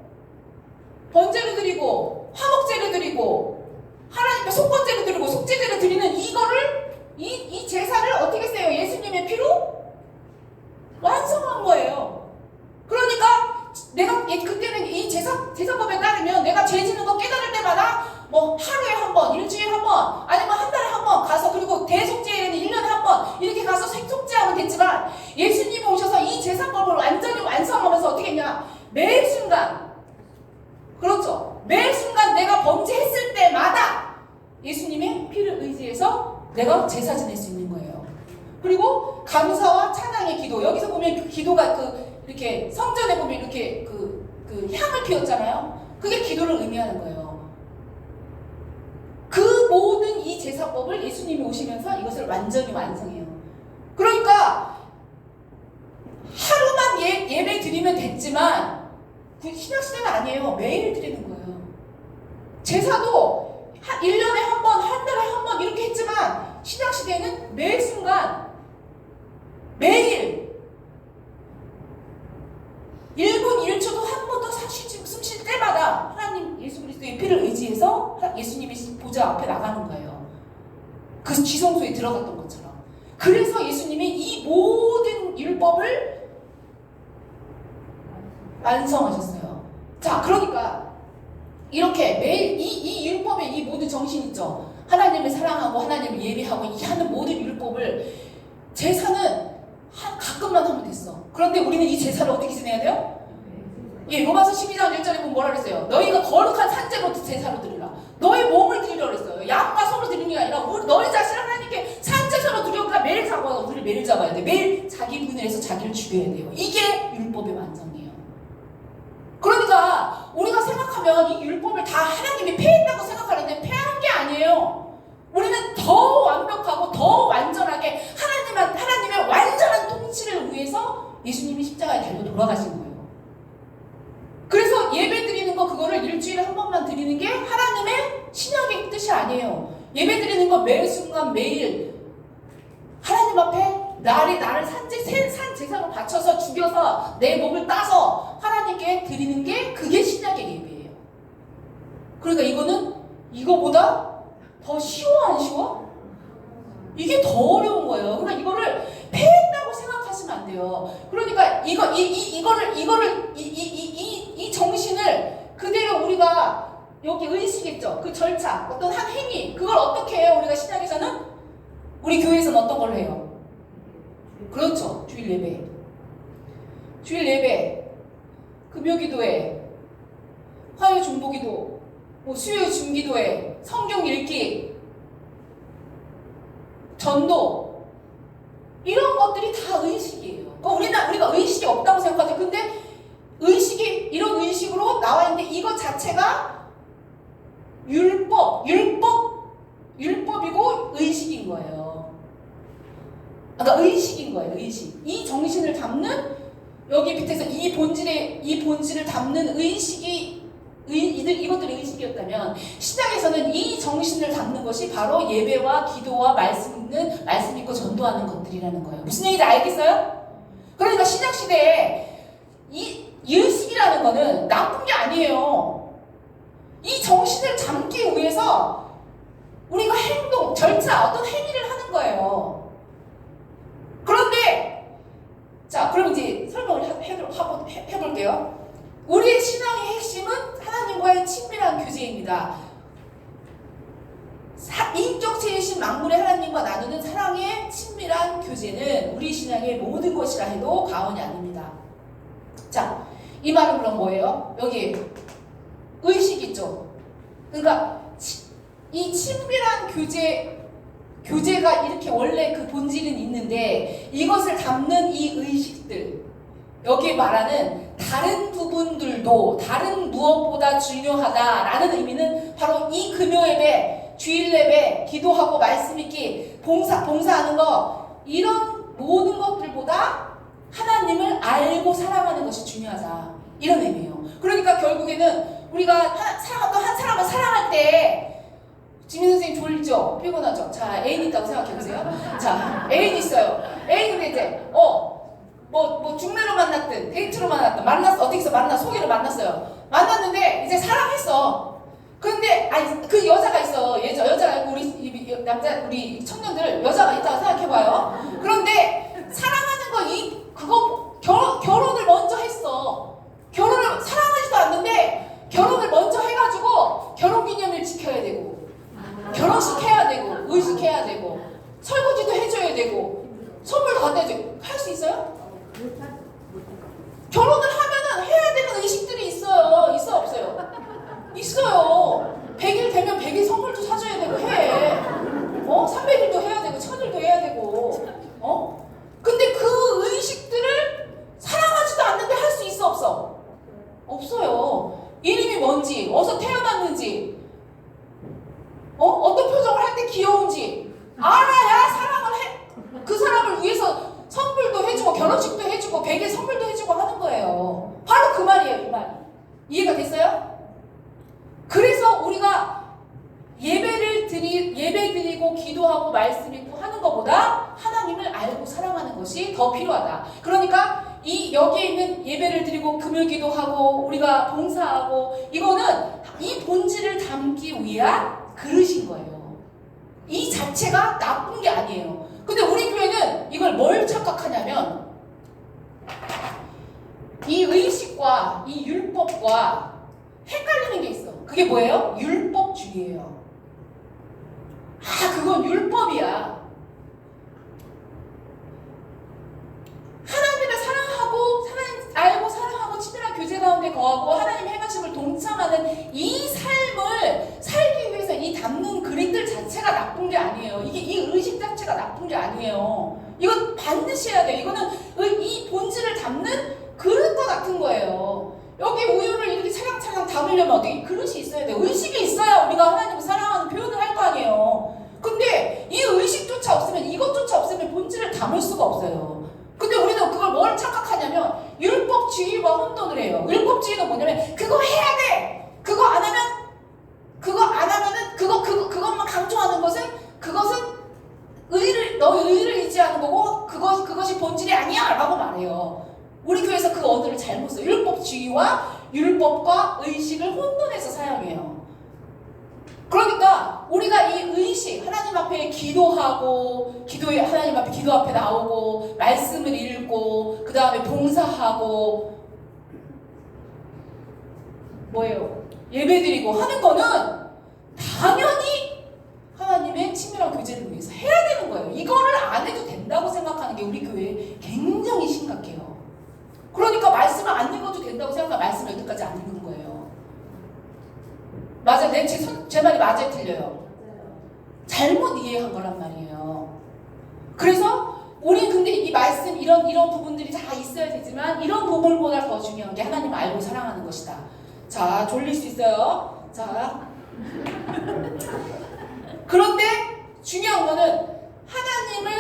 드리고 화목제를 드리고 하나님께 속건제를 드리고 속죄제를 드리는 이거를 이 제사를 어떻게 써요? 예수님의 피로 완성한 거예요. 그러니까 내가 그때는 이 제사법에 따르면 내가 죄 짓는 거 깨달을 때마다 뭐 하루에 한 번, 일주일에 한 번, 아니면 한 달에 한 번 가서, 그리고 대속죄에는 1년에 한 번 이렇게 가서 속죄하면 됐지만 예수님이 오셔서 이 제사법을 완전히 완성하면서 어떻게 했냐? 매 순간, 그렇죠, 매 순간 내가 범죄했을 때마다 예수님의 피를 의지해서 내가 제사 지낼 수 있는 거예요. 그리고 감사와 찬양의 기도. 여기서 보면 그 기도가 이렇게 성전에 보면 이렇게 그 향을 피웠잖아요. 그게 기도를 의미하는 거예요. 그 모든 이 제사법을 예수님이 오시면서 이것을 완전히 완성해요. 그러니까 하루만 예배 드리면 됐지만 그 신약시대는 아니에요. 매일 드리는 거예요. 제사도 1년에 한 번, 한 달에 한 번 이렇게 했지만 신약시대에는 매 순간 매일 1분 1초도 한 번 더 숨 쉴 때마다 하나님 예수 그리스도의 피를 의지해서 예수님이 보좌 앞에 나가는 거예요. 그 지성소에 들어갔던 것처럼. 그래서 예수님이 이 모든 율법을 완성하셨어요. 자, 그러니까 이렇게 매일 이 율법의 이 모든 정신 있죠. 하나님을 사랑하고 하나님을 예배하고 이 하는 모든 율법을, 제사는 가끔만 하면 됐어. 그런데 우리는 이 제사를 어떻게 지내야 돼요? 예, 로마서 12장 1절에 보면 뭐라 그랬어요? 너희가 거룩한 산재로 제사로 드리라. 너희 몸을 드리라 그랬어요. 양과 소로 드리는 게 아니라 너희 자신을 하나님께 산제사로 드리니까 매일 잡아야, 우리를 매일 잡아야 돼. 매일 자기 분해해서 자기를 죽여야 돼요. 이게 율법의 완성이에요. 그러니까 우리가 생각하면 이 율법을 다 하나님이 폐했다고 생각하는데 폐한 게 아니에요. 우리는 더 완벽하고 더 완전하게 하나님의 완전한 통치를 위해서 예수님이 십자가에 달려 돌아가신 거예요. 그래서 예배 드리는 거, 그거를 일주일에 한 번만 드리는 게 하나님의 신약의 뜻이 아니에요. 예배 드리는 거 매 순간 매일 하나님 앞에 나를 산 제사로 바쳐서 죽여서 내 몸을 따서 하나님께 드리는 게, 그게 신약의 예배예요. 그러니까 이거는 이거보다 더 쉬워, 안 쉬워? 이게 더 어려운 거예요. 그러니까 이거를 폐했다고 생각하시면 안 돼요. 그러니까 이 정신을 그대로 우리가 여기 의식했죠. 그 절차, 어떤 한 행위, 그걸 어떻게 해요? 우리가 신약에서는, 우리 교회에서는 어떤 걸 해요? 그렇죠. 주일 예배, 금요기도회, 화요일 주간의 중보기도, 뭐 수요일 중기도회, 성경 읽기, 전도, 이런 것들이 다 의식이에요. 그러니까 우리가 의식이 없다고 생각하죠. 근데 의식이 이런 의식으로 나와 있는데 이것 자체가 율법이고 의식인 거예요. 그러니까 의식인 거예요. 의식. 이 정신을 담는, 여기 밑에서 이 본질을 담는 의식이 이것들이 의식이었다면, 신앙에서는 이 정신을 담는 것이 바로 예배와 기도와 말씀 읽고 전도하는 것들이라는 거예요. 무슨 얘기인지 알겠어요? 그러니까 신약 시대에 이 의식이라는 거는 나쁜 게 아니에요. 이 정신을 담기 위해서 우리가 행동, 절차, 어떤 행위를 하는 거예요. 그런데 자, 그럼 이제 설명을 해볼게요. 우리의 신앙의 핵심은 하나님과의 친밀한 교제입니다. 인격체이신 만물의 하나님과 나누는 사랑의 친밀한 교제는 우리 신앙의 모든 것이라 해도 과언이 아닙니다. 자, 이 말은 그럼 뭐예요? 여기 의식 있죠? 그러니까 이 친밀한 교제가 이렇게 원래 그 본질은 있는데, 이것을 담는 이 의식들, 여기 말하는 다른 부분들도 다른 무엇보다 중요하다라는 의미는 바로 이 금요 예배, 주일 예배, 기도하고 말씀 읽기, 봉사하는 거, 이런 모든 것들보다 하나님을 알고 사랑하는 것이 중요하다, 이런 의미예요. 그러니까 결국에는 우리가 한 사람을 사랑할 때, 지민 선생님 졸리죠? 피곤하죠? 자, 애인 있다고 생각해보세요. 자, 애인 있어요. 애인인데 이제 뭐 중매로 만났든 데이트로 만났든 어디서 소개로 만났어요. 만났는데 이제 사랑했어. 근데 그 여자가 있어. 여자가 있고 우리 청년들 여자가 있다고 생각해봐요. 그런데 사랑하는 결혼을 먼저 했어. 결혼을 사랑하지도 않는데 결혼을 먼저 해가지고 결혼기념일 지켜야 되고, 결혼식 해야 되고, 의식해야 되고, 설거지도 해줘야 되고, 선물도 갖다 줘야 할 수 있어요? 결혼을 하면은 해야 되는 의식들이 있어요. 있어 없어요? 있어요. 100일 되면 100일 선물도 사줘야 되고 해. 300일도 해야 되고 1000일도 해야 되고. 근데 그 의식들을 사랑하지도 않는데 할 수 있어 없어? 없어요. 이름이 뭔지, 어디서 태어났는지, 어떤 표정을 할 때 귀여운지 알아야 사랑을 해. 그 사람을 위해서 선물도 해주고 결혼식도 해주고 100일 선물도 해주고 하는 거예요. 바로 그 말이에요. 이 말. 이해가 됐어요? 그래서 우리가 예배 드리고 기도하고 말씀 읽고 하는 것보다 하나님을 알고 사랑하는 것이 더 필요하다. 그러니까 여기에 있는 예배를 드리고 금요 기도하고 우리가 봉사하고, 이거는 이 본질을 담기 위한 그릇인 거예요. 이 자체가 나쁜 게 아니에요. 근데 우리 교회는 이걸 뭘 착각하냐면, 이 의식과 이 율법과 헷갈리는 게 있어. 그게 뭐예요? 율법주의예요. 그건 율법이야. 하나님을 알고 사랑하고 친밀한 교제 가운데 거하고 하나님 행하심을 동참하는 이 삶을 살기 위해서 이 담는 그릇들 자체가 나쁜 게 아니에요. 이 의식 자체가 나쁜 게 아니에요. 이건 반드시 해야 돼요. 이거는 이 본질을 담는 그릇과 같은 거예요. 여기 우유를 이렇게 차량차량 담으려면 어떻게 그릇이 있어야 돼요. 의식이 있어야 우리가 하나님을 사랑하는 표현을 할 거 아니에요. 근데 이 의식조차 없으면, 이것조차 없으면 본질을 담을 수가 없어요. 근데 우리는 그걸 뭘 착각하냐면 율법주의와 혼돈을 해요. 율법주의가 뭐냐면 그거 해야 돼. 그거 안 하면은 그것만 강조하는 것은 너의 의를 의지하는 거고 그것이 본질이 아니야 라고 말해요. 우리 교회에서 그 언어를 잘못 써요. 율법주의와 율법과 의식을 혼돈해서 사용해요. 그러니까 우리가 이 의식, 하나님 앞에 기도하고, 하나님 앞에 기도 앞에 나오고, 말씀을 읽고, 그 다음에 봉사하고, 뭐예요? 예배드리고 하는 거는 당연히 하나님의 친밀한 교제를 위해서 해야 되는 거예요. 이거를 안 해도 된다고 생각하는 게 우리 교회에 굉장히 심각해요. 그러니까 말씀을 안 읽어도 된다고 생각하면 말씀을 여태까지 안 읽은 거예요. 맞아요. 제 말이 맞아요, 틀려요? 잘못 이해한 거란 말이에요. 그래서 우리 근데 이 말씀 이런 부분들이 다 있어야 되지만 이런 부분보다 더 중요한 게 하나님 알고 사랑하는 것이다. 자, 졸릴 수 있어요. 자, 그런데 중요한 거는 하나님을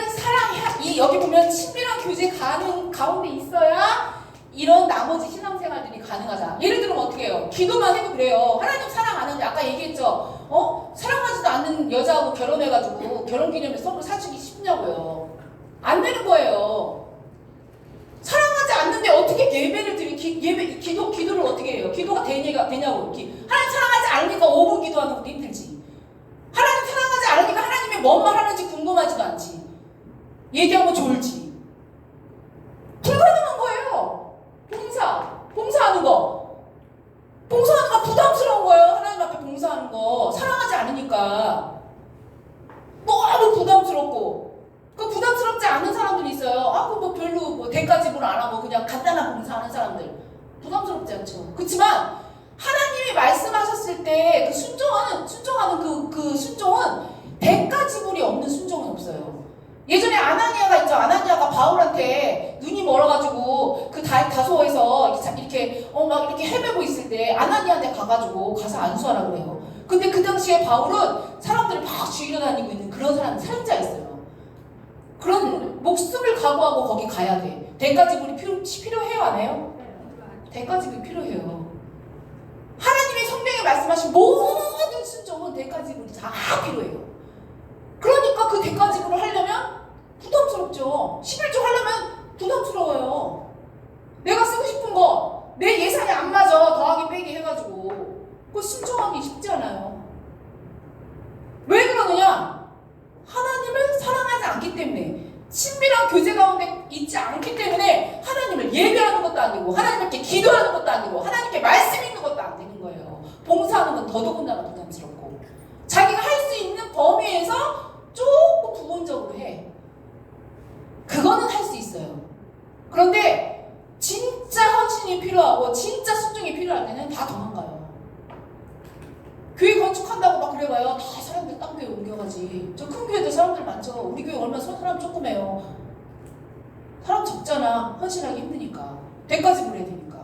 이 여기 보면 친밀한 교제 가운데 있어야 이런 나머지 신앙생활들이 가능하다. 예를 들면 어떻게 해요? 기도만 해도 그래요. 하나님 사랑 안 하는데 아까 얘기했죠. 사랑하지도 않는 여자하고 결혼해가지고 결혼기념일 선물 사주기 쉽냐고요. 안 되는 거예요. 사랑하지 않는데 어떻게 예배를 기도를 어떻게 해요? 기도가 되냐고. 하나님 사랑하지 않으니까 5분 기도하는 것도 힘들지. 하나님 사랑하지 않으니까 하나님이 뭔 말 하는지 궁금하지도 않지. 얘기하면 졸지. 불가능한 거예요. 봉사하는 거. 봉사하는 거 부담스러운 거예요. 하나님 앞에 봉사하는 거. 사랑하지 않으니까. 너무 부담스럽고. 그 부담스럽지 않은 사람들이 있어요. 그 별로 대가 지불 안 하고 그냥 간단한 봉사하는 사람들. 부담스럽지 않죠. 그렇지만 하나님이 말씀하셨을 때 그 순종하는 그 순종은 대가 지불이 없는 순종은 없어요. 예전에 아나니아가 있죠. 아나니아가 바울한테 눈이 멀어가지고 그 다소에서 이렇게 막 이렇게 헤매고 있을 때 아나니아한테 가서 안수하라고 해요. 근데 그 당시에 바울은 사람들을 막 죽이러 다니고 있는 그런 살인자였어요. 그런 목숨을 각오하고 거기 가야 돼. 대가 지불이 필요해요, 안 해요? 대가 지불이 필요해요. 하나님이 성경에 말씀하신 모든 순종은 대가 지불이 다 필요해요. 그러니까 그 대가 지불을 하려면 부담스럽죠. 11조 하려면 부담스러워요. 내가 쓰고 싶은 거, 내 예산이 안 맞아. 더하기 빼기 해가지고. 그거 순종하기 쉽지 않아요. 왜 그러느냐? 하나님을 사랑하지 않기 때문에, 친밀한 교제 가운데 있지 않기 때문에 하나님을 예배하는 것도 아니고 하나님께 기도하는 것도 아니고 하나님께 말씀 있는 것도 안 되는 거예요. 봉사하는 건 더더군다나 부담스럽고 자기가 할 수 있는 범위에서 조금 부분적으로 해. 그거는 할 수 있어요. 그런데 진짜 헌신이 필요하고 진짜 순종이 필요할 때는 다 도망가요. 교회 건축한다고 막 그래봐요. 다 사람들 딴 교회 옮겨가지. 저 큰 교회도 사람들 많죠. 우리 교회 얼마나 사람 조그매요. 사람 적잖아. 헌신하기 힘드니까. 대까지 물어야 되니까.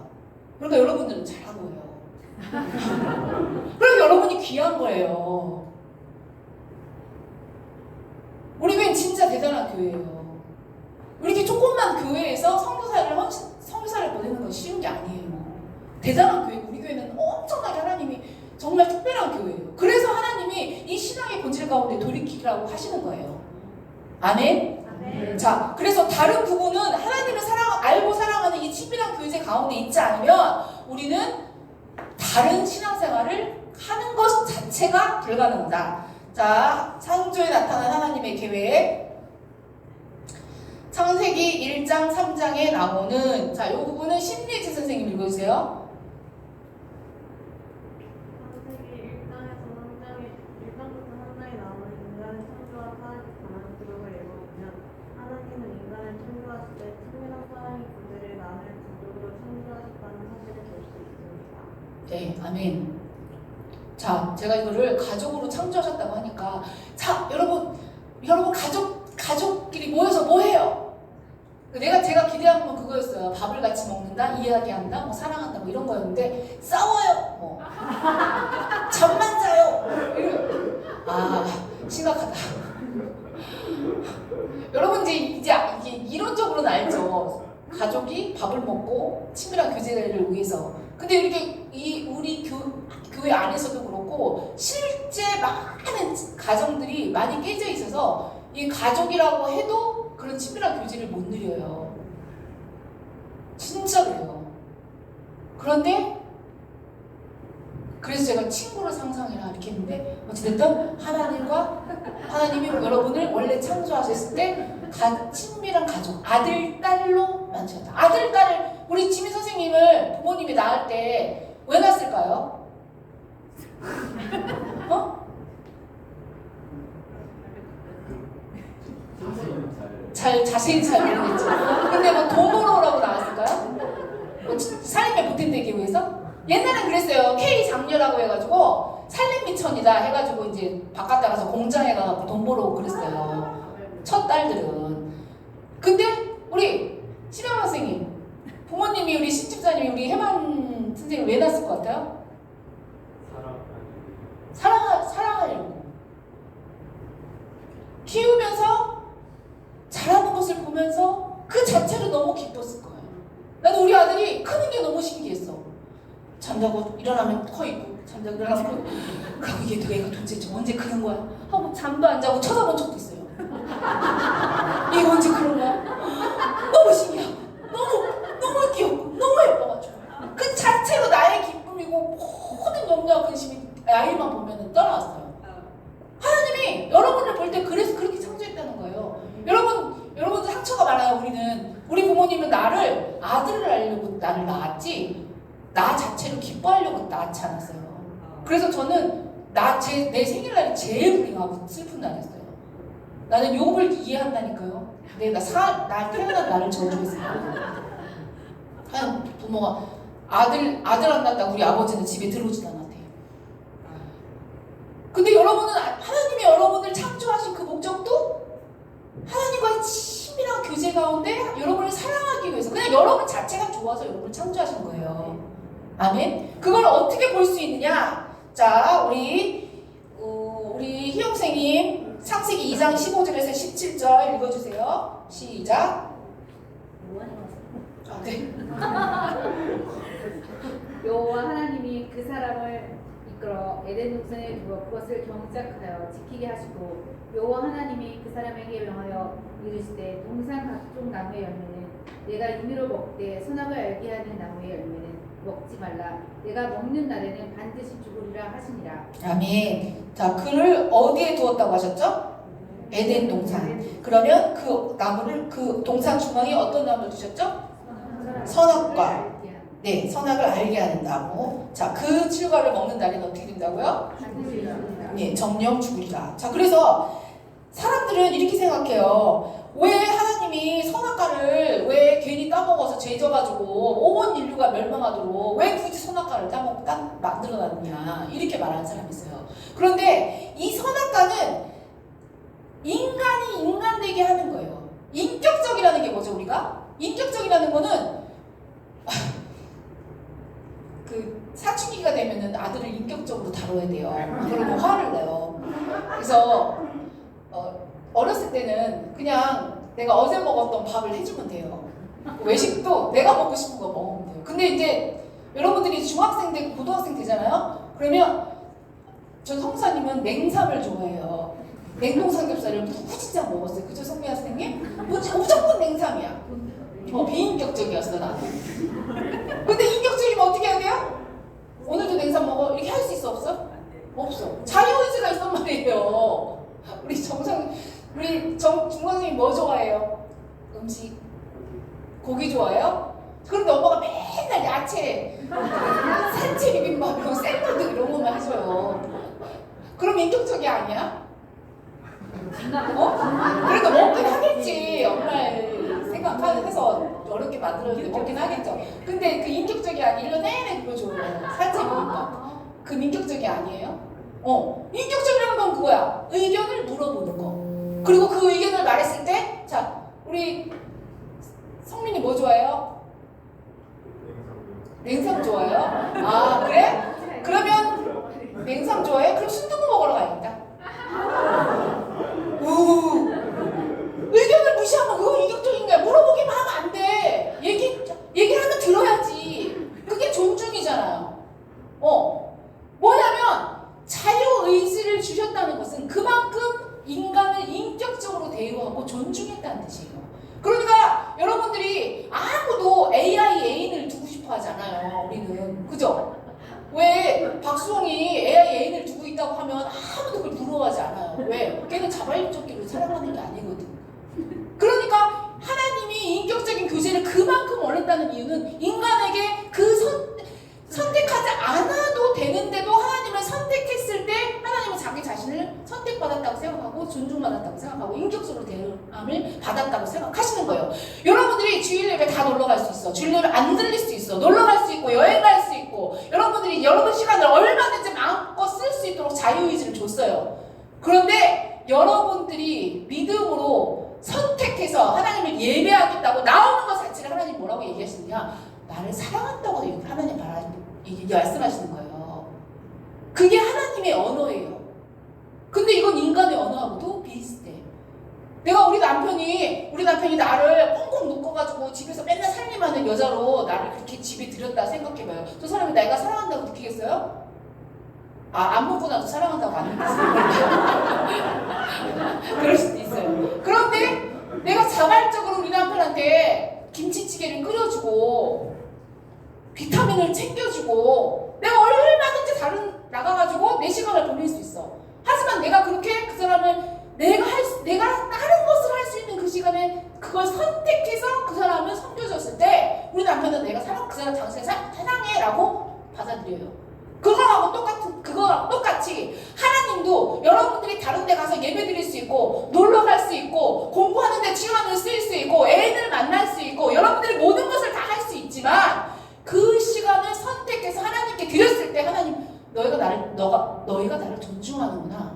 그러니까 여러분들은 잘한 거예요. 그러니까 여러분이 귀한 거예요. 우리 교회는 진짜 대단한 교회예요. 이렇게 조그만 교회에서 선교사를 보내는 건 쉬운 게 아니에요. 대단한 교회. 우리 교회는 엄청나게 하나님이 정말 특별한 교회예요. 그래서 하나님이 이 신앙의 본질 가운데 돌이키라고 하시는 거예요. 아멘? 아멘. 자, 그래서 다른 부분은 하나님을 알고 사랑하는 이 친밀한 교제 가운데 있지 않으면 우리는 다른 신앙생활을 하는 것 자체가 불가능하다. 자, 창조에 나타난 하나님의 계획. 창세기 1장, 3장에 나오는 이 부분은 심리지 선생님 읽어주세요. 네, 아멘. 자, 제가 이거를 가족으로 창조하셨다고 하니까, 자, 여러분 가족끼리 모여서 뭐 해요? 제가 기대한 건 그거였어요. 밥을 같이 먹는다, 이야기한다, 뭐 사랑한다, 뭐 이런 거였는데 싸워요, 뭐 잠만 자요. 심각하다. 여러분 이제 이게 이론적으로는 알죠. 가족이 밥을 먹고 친밀한 교제를 위해서. 근데 이렇게 우리 교회 안에서도 그렇고 실제 많은 가정들이 많이 깨져 있어서 이 가족이라고 해도 그런 친밀한 교제를 못 누려요. 진짜 그래요. 그런데 그래서 제가 친구를 상상해라 이렇게 했는데 어찌됐든 하나님이 여러분을 원래 창조하셨을 때 친밀한 가족, 아들, 딸로 만드셨다. 아들, 딸을 우리 지민 선생님을 부모님이 낳을 때 왜 낳았을까요? 자세히 잘 모르겠죠. 근데 뭐 도모로라고 나왔을까요? 살림에 보탬되기 위해서? 옛날엔 그랬어요. K 장녀라고 해가지고 꽃미천이다 해가지고 이제 바깥 나가서 공장에 가서 돈 벌어오고 그랬어요. 첫 딸들은. 근데 우리 신혜원 선생님, 부모님이 우리 신집사님이 우리 해만 선생님 왜 낳았을 것 같아요? 사랑하려고. 키우면서 잘하는 것을 보면서 그 자체로 너무 기뻤을 거예요. 나도 우리 아들이 크는 게 너무 신기했어. 잠자고 일어나면 커 있고, 잠자고 일어나면 커 있고. 그럼 이게 얘가 도대체 언제 크는 거야? 하고 잠도 안 자고 쳐다본 적도 있어요. 얘가 언제 그런 거야? 너무 신기하고, 너무 귀엽고, 너무 예뻐가지고. 그 자체로 나의 기쁨이고 모든 염려와 근심이 아이만 보면 떠나왔어요. 하나님이 여러분을 볼 때 그래서 그렇게 창조했다는 거예요. 여러분들 상처가 많아요. 우리 부모님은 나를 아들을 하려고 나를 낳았지 나 자체로 기뻐하려고 낳지 않았어요. 그래서 저는 내 생일날이 제일 불행하고 슬픈 날이었어요. 나는 욥을 이해한다니까요. 나 태어난 나를 저주했어요. 한 부모가 아들 안 낳았다고 우리 아버지는 집에 들어오지도 않았대요. 근데 여러분은 하나님이 여러분을 창조하신 그 목적도 하나님과의 친밀한 교제 가운데 여러분을 사랑하기 위해서 그냥 여러분 자체가 좋아서 여러분을 창조하신 거예요. 아멘. 그걸 어떻게 볼 수 있느냐? 자, 우리 희용생님 창세기 2장 15절에서 17절 읽어주세요. 시작. 네. 여호와 하나님이 그 사람을 이끌어 에덴 동산에 두어 그것을 경작하여 지키게 하시고 여호와 하나님이 그 사람에게 명하여 이르시되 동산 각종 나무의 열매는 내가 임의로 먹되 선악을 알게 하는 나무의 열매는 먹지 말라. 내가 먹는 날에는 반드시 죽으리라 하시니라. 아멘. 자, 그를 어디에 두었다고 하셨죠? 에덴 동산. 그러면 그 나무를 그 동산 중앙에 어떤 나무를 두셨죠? 선악과. 네, 선악을 알게 하는 나무. 자, 그 실과를 먹는 날에는 어떻게 된다고요? 네, 정령 죽으리라. 자, 그래서 사람들은 이렇게 생각해요. 왜 하나님이 선악과를 왜 괜히 따먹어서 죄 져가지고 온 인류가 멸망하도록 왜 굳이 선악과를 만들어놨느냐 이렇게 말하는 사람이 있어요. 그런데 이 선악과는 인간이 인간되게 하는 거예요. 인격적이라는 게 뭐죠 우리가? 인격적이라는 거는 그 사춘기가 되면은 아들을 인격적으로 다뤄야 돼요. 그러고 화를 내요. 그래서 어렸을 때는 그냥 내가 어제 먹었던 밥을 해주면 돼요. 외식도 내가 먹고 싶은 거 먹으면 돼요. 근데 이제 여러분들이 중학생 되고 고등학생 되잖아요. 그러면 전 성사님은 냉삼을 좋아해요. 냉동 삼겹살을 무진장 먹었어요. 그죠 성미아 선생님? 무조건 냉삼이야. 비인격적이었어 나는. 근데 인격적이면 어떻게 해야 돼요? 오늘도 냉삼 먹어? 이렇게 할 수 있어 없어? 없어. 자유의지가 있단 말이에요. 우리 중간생님 뭐 좋아해요? 음식 고기 좋아해요? 그런데 엄마가 맨날 야채 산채 비빔밥 이런 샐러드 이런 것만 해줘요. 그럼 인격적이 아니야? 그래도 먹긴 하겠지. 엄마의 생각해서 어렵게 만들었는데 먹긴 하겠죠. 근데 그 인격적이 아니라 1년 내내 그거 줘요. 산채 비빔밥. 그 인격적이 아니에요? 인격적이라는 건 그거야. 의견을 물어보는 거. 그리고 그 의견을 말했을 때, 자, 우리 성민이 뭐 좋아해요? 냉삼 좋아해요? 아, 그래? 그러면 냉삼 좋아해? 그럼 순두부 먹으러 가야겠다. 의견을 무시하면 그거 인격적인 거야. 물어보기만 하면 안 돼. 얘기를 하면 들어야지. 그게 존중이잖아요. 뭐냐면 자유의지를 주셨다는 것은 그만큼 인간을 인격적으로 대우하고 존중했다는 뜻이에요. 그러니까 여러분들이 아무도 AI 애인을 두고 싶어 하지 않아요. 우리는. 그죠? 왜 박수홍이 AI 애인을 두고 있다고 하면 아무도 그걸 부러워하지 않아요. 왜? 걔는 자발적으로 사랑하는 게 아니거든. 그러니까 하나님이 인격적인 교제를 그만큼 원했다는 이유는 인간에게 선택하지 않아도 되는데도 하나님을 선택했을 때 하나님은 자기 자신을 선택받았다고 생각하고 존중받았다고 생각하고 인격적으로 대함을 받았다고 생각하시는 거예요. 여러분들이 주일 예배 다 놀러 갈 수 있어. 주일 예배 안 들릴 수 있어. 놀러 갈 수 있고 여행 갈 수 있고 여러분들이 여러분 시간을 얼마든지 마음껏 쓸 수 있도록 자유 이게 말씀하시는 거예요. 그게 하나님의 언어예요. 근데 이건 인간의 언어하고도 비슷해. 내가 우리 남편이 나를 꽁꽁 묶어가지고 집에서 맨날 살림하는 여자로 나를 그렇게 집에 들였다 생각해봐요. 저 사람이 내가 사랑한다고 느끼겠어요? 안 먹고 나도 사랑한다고 안 느끼겠어요. 그럴 수도 있어요. 그런데 내가 자발적으로 우리 남편한테 김치찌개를 끓여주고 비타민을 챙겨주고 내가 얼마든지 나가가지고 내 시간을 보낼 수 있어. 하지만 내가 그렇게 그 사람을 내가 다른 것을 할 수 있는 그 시간에 그걸 선택해서 그 사람을 섬겨줬을 때 우리 남편은 내가 그 사람 당신을 사랑해 라고 받아들여요. 그거랑 똑같이 하나님도 여러분들이 다른 데 가서 예배 드릴 수 있고 놀러 갈 수 있고 공부하는 데 시간을 쓸 수 있고 애인을 만날 수 있고 여러분들이 모든 것을 다 할 수 있지만 그 시간을 선택해서 하나님께 드렸을 때 하나님 너희가 나를 존중하는구나.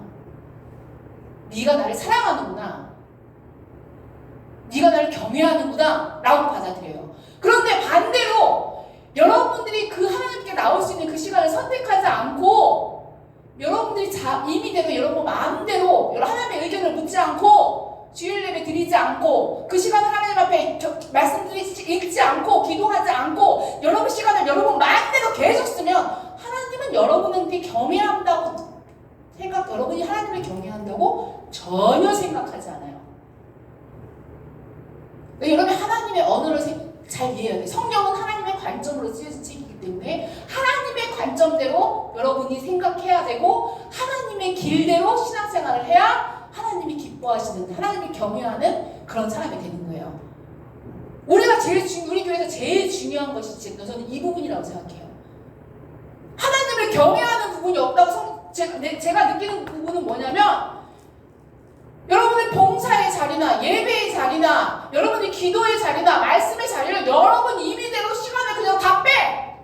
네가 나를 사랑하는구나. 네가 나를 경외하는구나 라고 받아들여요. 그런데 반대로 여러분들이 그 하나님께 나올 수 있는 그 시간을 선택하지 않고 여러분들이 임의대로 여러분 마음대로 하나님의 의견을 묻지 않고 주일 예배 드리지 않고 그 시간을 하나님 앞에 말씀 읽지 않고 기도하지 않고 여러분 시간을 여러분 마음대로 계속 쓰면 하나님은 여러분한테 경외한다고 여러분이 하나님을 경외한다고 전혀 생각하지 않아요. 여러분이 하나님의 언어를 잘 이해해야 돼요. 성경은 하나님의 관점으로 쓰여진 책이기 때문에 하나님의 관점대로 여러분이 생각해야 되고 하나님의 길대로 신앙생활을 해야 하나님이 기뻐하시는 하나님을 경외하는 그런 사람이 되는 거예요. 우리 교회에서 제일 중요한 것이 저는 이 부분이라고 생각해요. 하나님을 경외하는 부분이 없다고 제가 느끼는 부분은 뭐냐면 여러분의 봉사의 자리나 예배의 자리나 여러분의 기도의 자리나 말씀의 자리를 여러분 임의대로 시간을 그냥 다 빼.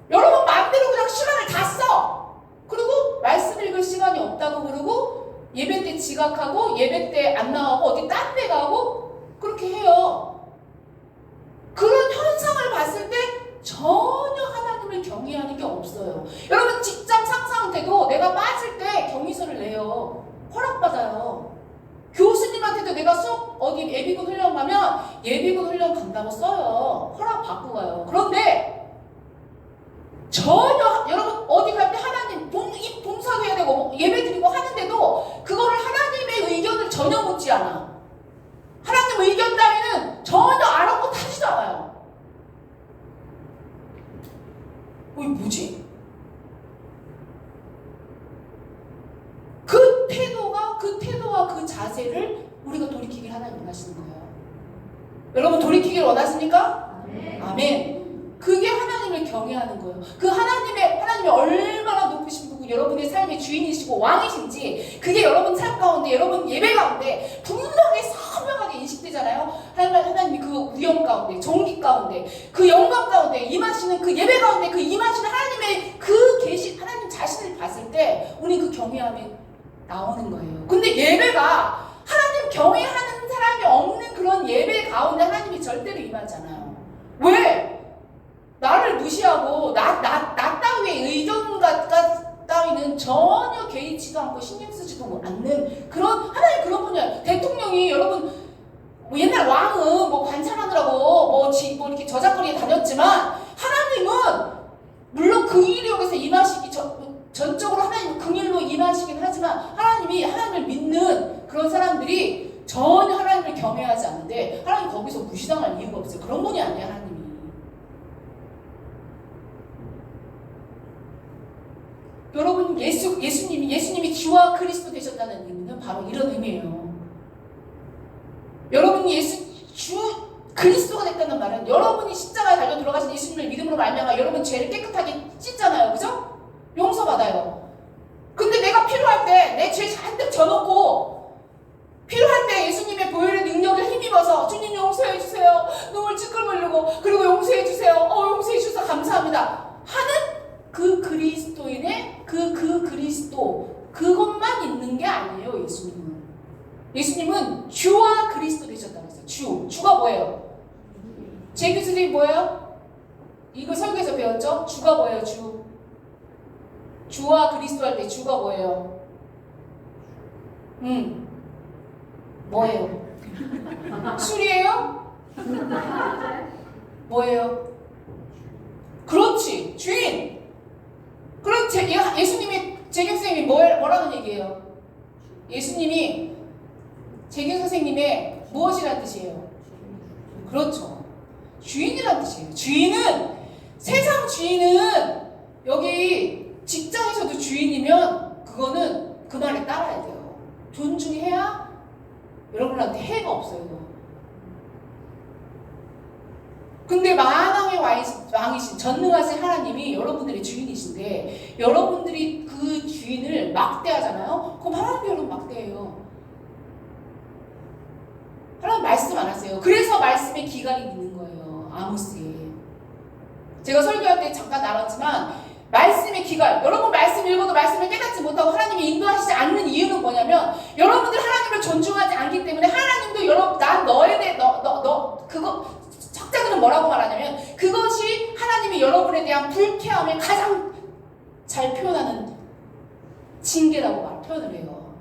여러분 마음대로 그냥 시간을 다 써. 그리고 말씀 읽을 시간이 없다고 그러고 예배 때 지각하고 예배 때 안 나가고 어디 딴 데 가고 그렇게 해요. 그런 현상을 봤을 때 전혀 하나님을 경외하는 게 없어요. 여러분 직장 상사한테도 내가 빠질 때 경위서를 내요. 허락받아요. 교수님한테도 내가 수업 어디 예비군 훈련 가면 예비군 훈련 간다고 써요. 허락받고 가요. 그런데 전혀 여러분 어디 갈 때 하나님 봉사도 해야 되고 예배 드리고 하는데도 그거를 하나님의 의견을 전혀 묻지 않아. 하나님 의견 따위는 전혀 아랑곳하지도 않아요. 뭐지? 그 태도와 그 자세를 우리가 돌이키길 하나님 원하시는 거예요. 여러분 돌이키길 원하십니까? 아멘. 그게 하나님을 경외하는 거예요. 그 하나님이 얼마나 높으신 분이고 여러분의 삶의 주인이시고 왕이신지 그게 여러분 삶 가운데 여러분 예배 가운데 분명히 선명하게 인식되잖아요. 하나님이 그 우영 가운데 종기 가운데 그 영광 가운데 임하시는 그 예배 가운데 그 임하시는 하나님의 그 계신 하나님 자신을 봤을 때 우리 그 경외함이 나오는 거예요. 근데 예배가 하나님 경외하는 사람이 없는 그런 예배 가운데 하나님이 절대로 임하잖아요. 왜? 나를 무시하고 나 따위의 의견 따위는 전혀 개의치도 않고 신경 쓰지도 않는 그런 하나님 그런 분이에요. 대통령이 여러분 옛날 왕은 관찰하느라고 이렇게 저작거리에 다녔지만 하나님은 물론 긍휼력에서 임하시기 전적으로 하나님은 긍휼로 임하시긴 하지만 하나님을 믿는 그런 사람들이 전혀 하나님을 경외하지 않는데 하나님 거기서 무시당할 이유가 없어요. 그런 분이 아니에요. 하나님이. 여러분 예수님이 주와 그리스도 되셨다는 의미는 바로 이런 의미예요. 여러분이 주 그리스도가 됐다는 말은 여러분이 십자가에 달려 들어가신 예수님을 믿음으로 말미암아 여러분 죄를 깨끗하게 씻잖아요. 그죠? 용서받아요. 근데 내가 필요할 때 내 죄 잔뜩 져놓고 필요할 때 예수님의 보혈의 능력을 힘입어서 주님 용서해 주세요. 눈물 찔끔 흘리고 그리고 용서해 주세요. 용서해 주셔서 감사합니다. 하는 그 그리스도인의 그 그리스도 그것만 있는 게 아니에요. 예수님은 주와 그리스도 되셨다고 했어요. 주가 뭐예요? 제 교수님이 뭐예요? 이거 설교에서 배웠죠? 주가 뭐예요? 주와 그리스도 할 때 주가 뭐예요? 뭐예요? 술이에요? 뭐예요? 그렇지, 주인. 그럼 예수님이 재경 선생님이 뭐라는 얘기예요? 예수님이 재경 선생님의 무엇이라는 뜻이에요? 그렇죠, 주인이라는 뜻이에요. 주인은, 세상 주인은 여기 직장에서도 주인이면 그거는 그 말에 따라야 돼요. 존중해야 여러분한테 해가 없어요. 근데 만왕의 왕이신 전능하신 하나님이 여러분들의 주인이신데 여러분들이 그 주인을 막대하잖아요. 그럼 하나님도 여러분 막대해요. 하나님 말씀 안 하세요. 그래서 말씀의 기간이 있는 거예요. 아모스에. 제가 설교할 때 잠깐 나눴지만 말씀의 기간, 여러분 말씀 읽어도 말씀을 깨닫지 못하고 하나님이 인도하시지 않는 이유는 뭐냐면 여러분들 하나님을 존중하지 않기 때문에 하나님도 난 너에 대해 그거 학자들은 뭐라고 말하냐면 그것이 하나님이 여러분에 대한 불쾌함을 가장 잘 표현하는 징계라고 표현을 해요.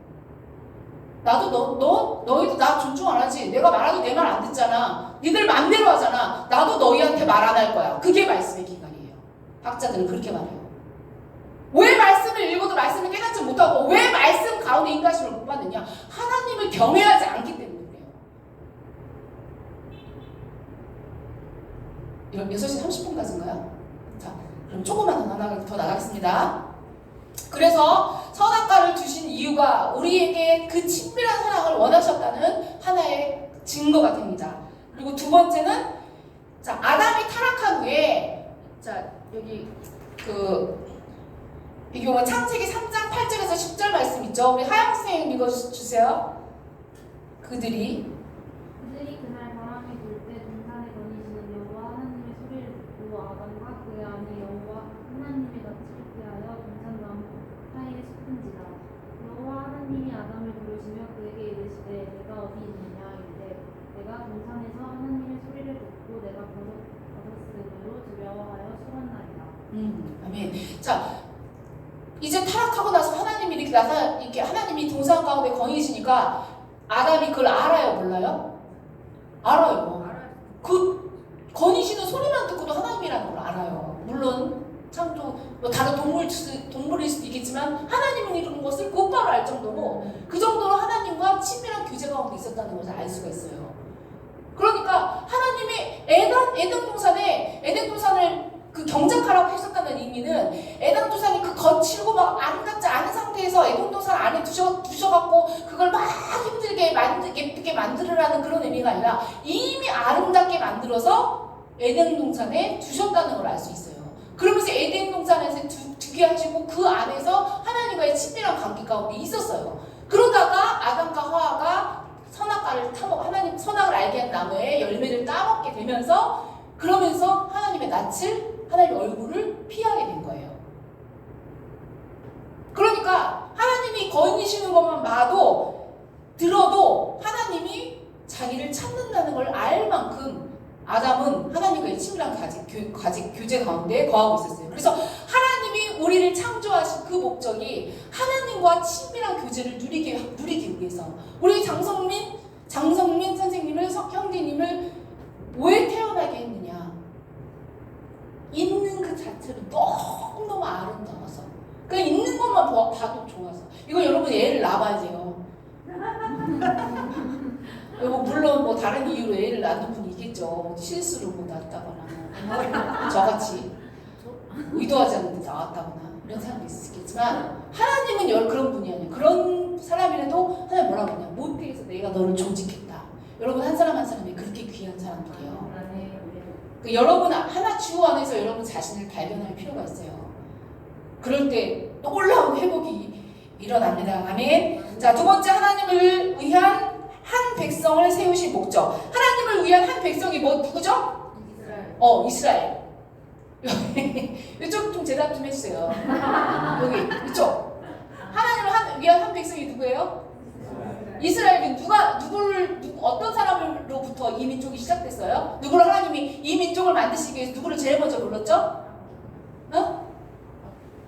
나도 너희도 나 존중 안 하지. 내가 말해도 내 말 안 듣잖아. 니들 맘대로 하잖아. 나도 너희한테 말 안 할 거야. 그게 말씀의 기간이에요. 학자들은 그렇게 말해요. 왜 말씀을 읽어도 말씀을 깨닫지 못하고 왜 말씀 가운데 인가심을 못 받느냐? 하나님을 경외하지 않기 때문에 그래요. 6시 30분까지인가요? 자, 그럼 조금만 더 나가겠습니다. 그래서 선악과를 주신 이유가 우리에게 그 친밀한 사랑을 원하셨다는 하나의 증거가 됩니다. 그리고 두 번째는 자, 아담이 타락한 후에 자, 여기 비교가 창세기 3장 8절에서 10절 말씀 있죠? 우리 하영 선생님 읽어주세요. 그들이 그날 바람이 불 때 동산에 거니시는 여호와 하나님의 소리를 듣고 아담과 그의 아내 여호와 하나님의 낯을 피하여 동산나무 사이에 숨은지라. 여호와 하나님이 아담을 부르시며 그에게 이르시되 내가 어디 있느냐 이르되 내가 동산에서 하나님의 소리를 듣고 내가 벗었으므로 두려워하여 숨었나이다. 아멘. 자, 이제 타락하고 나서 하나님이 이렇게 하나님이 동산 가운데 거니시니까 아담이 그걸 알아요, 몰라요? 알아요. 그 거니시는 소리만 듣고도 하나님이라는 걸 알아요. 물론 창조 다른 동물일 수도 있겠지만 하나님은 이런 것을 곧바로 알 정도로 그 정도로 하나님과 친밀한 교제 가운데 있었다는 것을 알 수가 있어요. 그러니까 하나님이 에덴 동산을 그 경작하라고 했었다는 의미는 에덴 동산이 그 거칠고 막 아름답지 않은 상태에서 에덴 동산 안에 두셔갖고 그걸 막 힘들게 예쁘게 만들으라는 그런 의미가 아니라 이미 아름답게 만들어서 에덴 동산에 두셨다는 걸 알 수 있어요. 그러면서 에덴 동산에서 두게 하시고 그 안에서 하나님과의 친밀한 관계 가운데 있었어요. 그러다가 아담과 하와가 선악과를 타먹 하나님 선악을 알게 한 나무의 열매를 따먹게 되면서 그러면서 하나님의 낯을 하나님의 얼굴을 피하게 된 거예요. 그러니까 하나님이 거니시는 것만 들어도 하나님이 자기를 찾는다는 걸 알 만큼 아담은 하나님과의 친밀한 교제 가운데 거하고 있었어요. 그래서 하나님이 우리를 창조하신 그 목적이 하나님과 친밀한 교제를 누리기 위해서 우리 장성민 선생님을 형제님을 왜 태어나게 했느냐? 있는 그 자체로 너무너무 아름다워서 그냥 있는 것만 봐도 좋아서 이거 여러분 애를 낳아야 돼요. 물론 뭐 다른 이유로 애를 낳는 분이 있겠죠. 실수로 뭐 낳았다거나 저같이 의도하지 않는데 나왔다거나 이런 사람도 있겠지만 하나님은 그런 분이 아니에요. 그런 사람이라도 하나님 뭐라고 하냐? 못되게 해서 내가 너를 조직했다. 여러분 한 사람 한 사람이 그렇게 귀한 사람들이에요. 여러분 하나 주 안에서 여러분 자신을 발견할 필요가 있어요. 그럴 때 놀라운 회복이 일어납니다. 아멘. 자, 두 번째 하나님을 위한 한 백성을 세우신 목적. 하나님을 위한 한 백성이 누구죠? 이스라엘. 이쪽 좀 대답 좀 해주세요. 여기 이쪽. 하나님을 위한 한 백성이 누구예요? 이스라엘은 어떤 사람으로부터 때부터 이 민족이 시작됐어요? 누구를 하나님이 이 민족을 만드시기 위해서 누구를 제일 먼저 불렀죠? 어?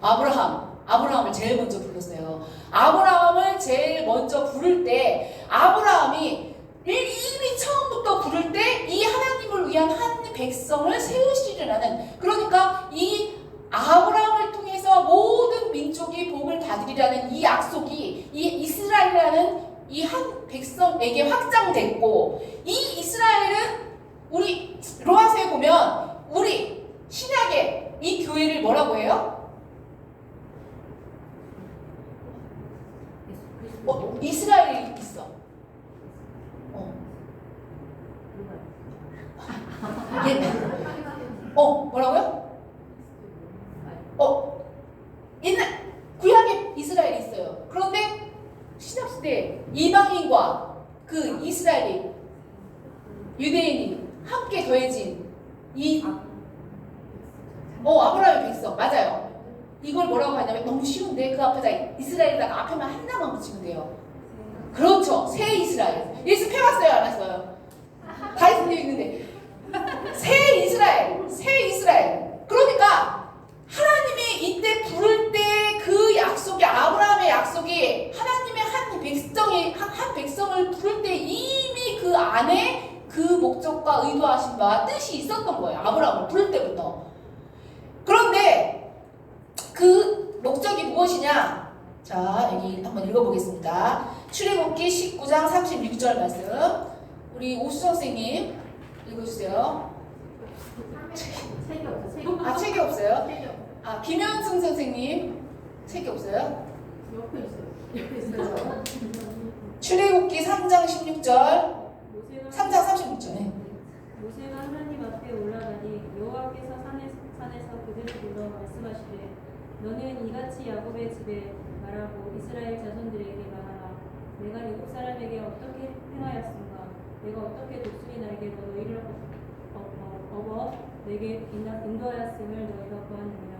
아브라함을 제일 먼저 불렀어요. 아브라함을 제일 먼저 부를 때 아브라함이 이미 처음부터 부를 때 이 하나님을 위한 한 백성을 세우시리라는, 그러니까 이 아브라함을 통해서 모든 민족이 복을 받으리라는 이 약속이 이 이스라엘이라는 이 한 백성에게 확장됐고, 이 이스라엘은 우리 로마서에 보면 우리 신약의 이 교회를 뭐라고 해요? 이스라엘이 있어. 뭐라고요? 옛날 구약에 이스라엘이 있어요. 그런데 신약 시대 이방인과 그 이스라엘이 유대인이 함께 더해진 이 아브라함의 백성 맞아요. 이걸 뭐라고 하냐면 너무 쉬운데 그 앞에다 이스라엘에다가 앞에만 하나만 붙이면 돼요. 그렇죠. 새 이스라엘. 예수 펴봤어요? 안 했어요? 다 있는데 새 이스라엘. 그러니까 하나님이 이때 부를 때 그 약속이 아브라함의 약속이 하나님의 한 백성을 부를 때 이미 그 안에 그 목적과 의도하심과 뜻이 있었던 거예요. 아브라함을 부를 때부터. 그런데 그 목적이 무엇이냐? 자, 여기 한번 읽어보겠습니다. 출애굽기 19장 36절 말씀. 우리 오수정 선생님 읽어주세요. 책이 없어요? 김현승 선생님 책이 없어요? 옆에 있어요. 출애굽기 3장 16절 3장 36절 모세가 하나님 앞에 올라가니 여호와께서 산에서 그들을 불러 말씀하시되 너는 이같이 야곱의 집에 말하고 이스라엘 자손들에게 말하라. 내가 애굽 사람에게 어떻게 행하였은가. 내가 어떻게 독수리 날개로 너희를 업어 내게 인도하였음을 너희가 보았느냐.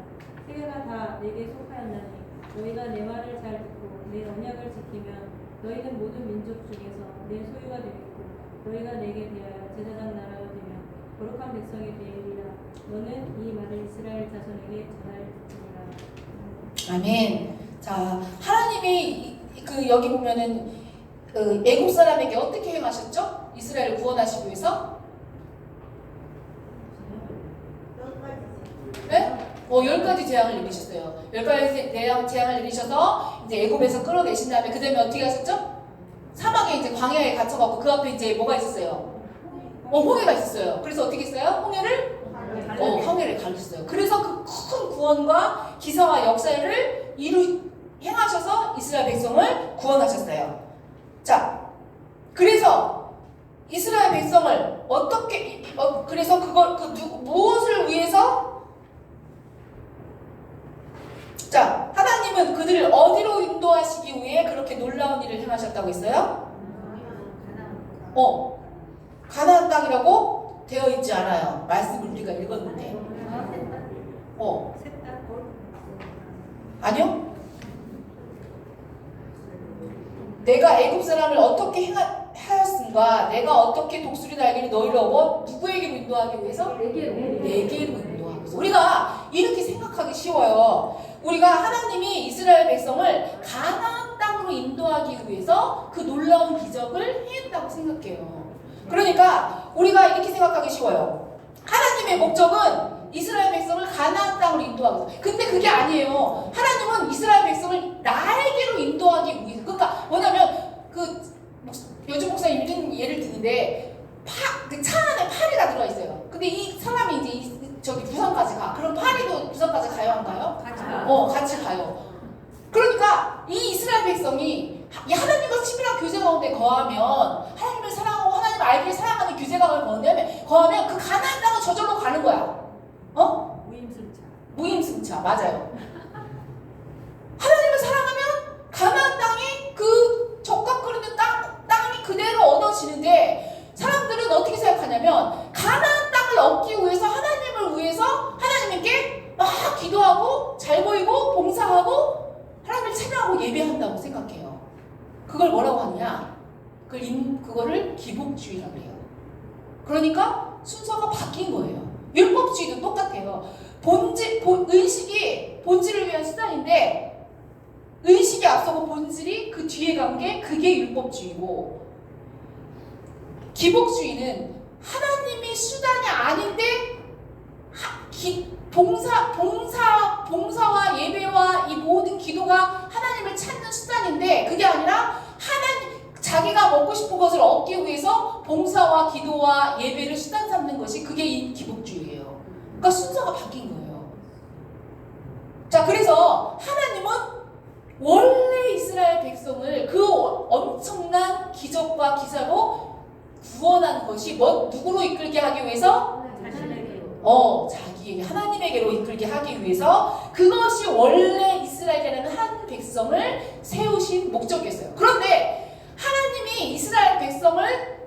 세계가 다 내게 속하였나니 너희가 내 말을 잘 듣고 내 언약을 지키면 너희는 모든 민족 중에서 내 소유가 되겠고 너희가 내게 대하여 제사장 나라가 되며 거룩한 백성이 되리라. 너는 이 말을 이스라엘 자손에게 전할지니라. 아멘. 자, 하나님이 여기 보면은 애굽 사람에게 어떻게 행하셨죠? 이스라엘을 구원하시기 위해서? 네? 10가지 재앙을 내리셨어요. 10가지 재앙을 내리셔서 이제 애굽에서 끌어내신 다음에 그 다음에 어떻게 하셨죠? 사막에 이제 광야에 갇혀갖고 그 앞에 이제 뭐가 있었어요? 홍해가 있었어요. 그래서 어떻게 했어요? 홍해를 가르쳤어요. 그래서 그 큰 구원과 기사와 역사를 행하셔서 이스라엘 백성을 구원하셨어요. 자, 그래서 이스라엘 백성을 어떻게 그래서 무엇을 위해서? 자, 하나님은 그들을 어디로 인도하시기 위해 그렇게 놀라운 일을 행하셨다고 했어요? 가나안 땅이라고 되어 있지 않아요. 말씀을 우리가 읽었는데. 아니요? 내가 애굽 사람을 어떻게 하였은가? 내가 어떻게 독수리 날개를 너희를 업어 누구에게로 인도하기 위해서? 내게로 인도하기 위해서. 우리가 이렇게 생각하기 쉬워요. 우리가 하나님이 이스라엘 백성을 가나안 땅으로 인도하기 위해서 그 놀라운 기적을 행했다고 생각해요. 그러니까 우리가 이렇게 생각하기 쉬워요. 하나님의 목적은 이스라엘 백성을 가나안 땅으로 인도하기 위해서. 근데 그게 아니에요. 하나님은 이스라엘 백성을 나에게로 인도하기 위해서. 그러니까 뭐냐면 요즘 목사님 이런 예를 드는데 차 안에 파리가 들어가 있어요. 근데 이 사람이 이제 저기 부산까지 가. 그럼 파리도 부산까지 가요, 안 가요? 같이 가요. 같이 가요. 그러니까 이 이스라엘 백성이 하나님과 친밀한 교제 가운데 거하면, 하나님을 사랑하고 하나님을 알기를 사랑하는 교제감을 거하면 그 가나안 땅은 저절로 가는 거야. 무임승차. 맞아요. 하나님을 사랑하면 가나안 땅이 그 적과 끓는 땅이 그대로 얻어지는데, 사람들은 어떻게 생각하냐면 가나안 땅을 얻기 위해서 하나님을 위해서 하나님께 막 기도하고 잘 보이고 봉사하고 하나님을 찬양하고 예배한다고 생각해요. 그걸 뭐라고 하느냐? 그거를 기복주의라고 해요. 그러니까 순서가 바뀐 거예요. 율법주의도 똑같아요. 의식이 본질을 위한 수단인데 의식이 앞서고 본질이 그 뒤에 간 게 그게 율법주의고, 기복주의는 하나님이 수단이 아닌데 봉사와 예배와 이 모든 기도가 하나님을 찾는 수단인데 그게 아니라 자기가 먹고 싶은 것을 얻기 위해서 봉사와 기도와 예배를 수단 삼는 것이 그게 이 기복주의예요. 그러니까 순서가 바뀐 거예요. 자, 그래서 하나님은 원래 이스라엘 백성을 그 엄청난 기적과 기사로 구원한 것이 누구로 이끌게 하기 위해서? 자기에게 하나님에게로 이끌게 하기 위해서 그것이 원래 이스라엘이라는 한 백성을 세우신 목적이었어요. 그런데 하나님이 이스라엘 백성을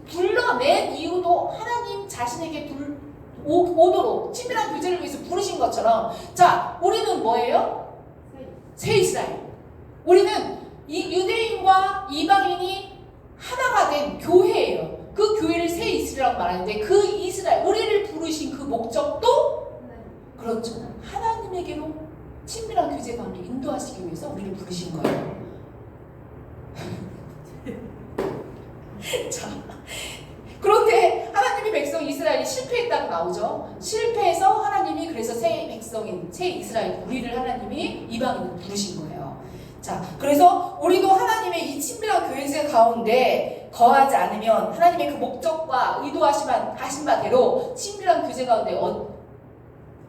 불러낸 이유도 하나님 자신에게 오도록 친밀한 교제를 위해서 부르신 것처럼, 자, 우리는 뭐예요? 새 이스라엘. 우리는 이 유대인과 이방인이 하나가 된 교회예요. 그 교회를 새 이스라엘이라고 말하는데 그 이스라엘, 우리를 부르신 그 목적도 그렇죠. 하나님에게로 친밀한 교제 관계를 인도하시기 위해서 우리를 부르신 거예요. 자, 그런데 하나님의 백성 이스라엘이 실패했다고 나오죠. 실패해서 하나님이 그래서 새 백성인 새 이스라엘 우리를 하나님이 이방인으로 부르신 거예요. 자, 그래서 우리도 하나님의 이 친밀한 교제 가운데 거하지 않으면 하나님의 그 목적과 의도하신 바대로 친밀한 교제 가운데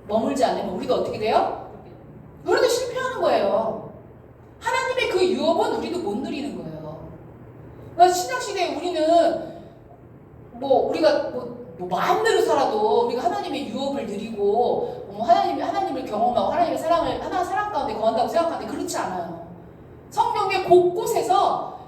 머물지 않으면 우리도 어떻게 돼요? 우리도 실패하는 거예요. 하나님의 그 유업은 우리도 못 누리는 거예요. 그러니까 신약시대에 우리는 우리가 마음대로 살아도 우리가 하나님의 유업을 누리고 하나님을 경험하고 하나님의 사랑 가운데 거한다고 생각하는데 그렇지 않아요. 성경의 곳곳에서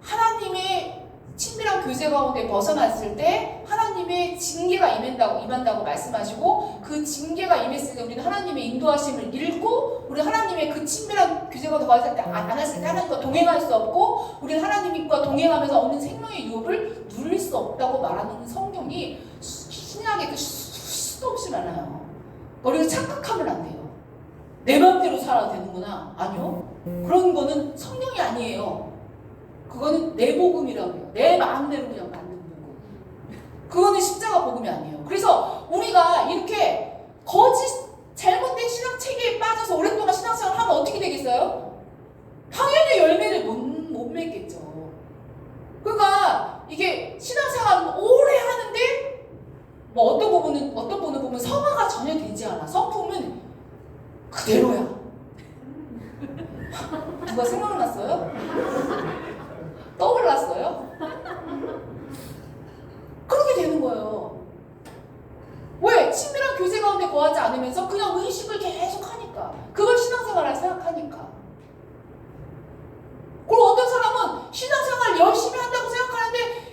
하나님의 친밀한 교제 가운데 벗어났을 때 하나님의 징계가 임한다고 말씀하시고, 그 징계가 임했을 때 우리는 하나님의 인도하심을 잃고, 우리 하나님의 그 친밀한 교제 가운데 거했을 때 안 했을 때 하나님과 동행할 수 없고, 우리는 하나님과 동행하면서 얻는 생명의 유업을 누릴 수 없다고 말하는 성경이 신약에 수도 없이 많아요. 우리가 착각하면 안 돼요. 내 마음대로 살아도 되는구나. 아니요. 그런 거는 성경이 아니에요. 그거는 내 복음이라고 해요. 내 마음대로 그냥 만든 복음. 그거는 십자가 복음이 아니에요. 그래서 우리가 이렇게 잘못된 신앙체계에 빠져서 오랫동안 신앙생활을 하면 어떻게 되겠어요? 당연히 열매를 못 맺겠죠. 그러니까 이게 신앙생활을 오래 하는데 어떤 분을 보면 성화가 전혀 되지 않아. 성품은 그대로야. 누가 생각났어요? 떠올랐어요? 그렇게 되는 거예요. 왜? 친밀한 교제 가운데 거하지 않으면서 그냥 의식을 계속 하니까. 그걸 신앙생활을 생각하니까. 그리고 어떤 사람은 신앙생활 열심히 한다고 생각하는데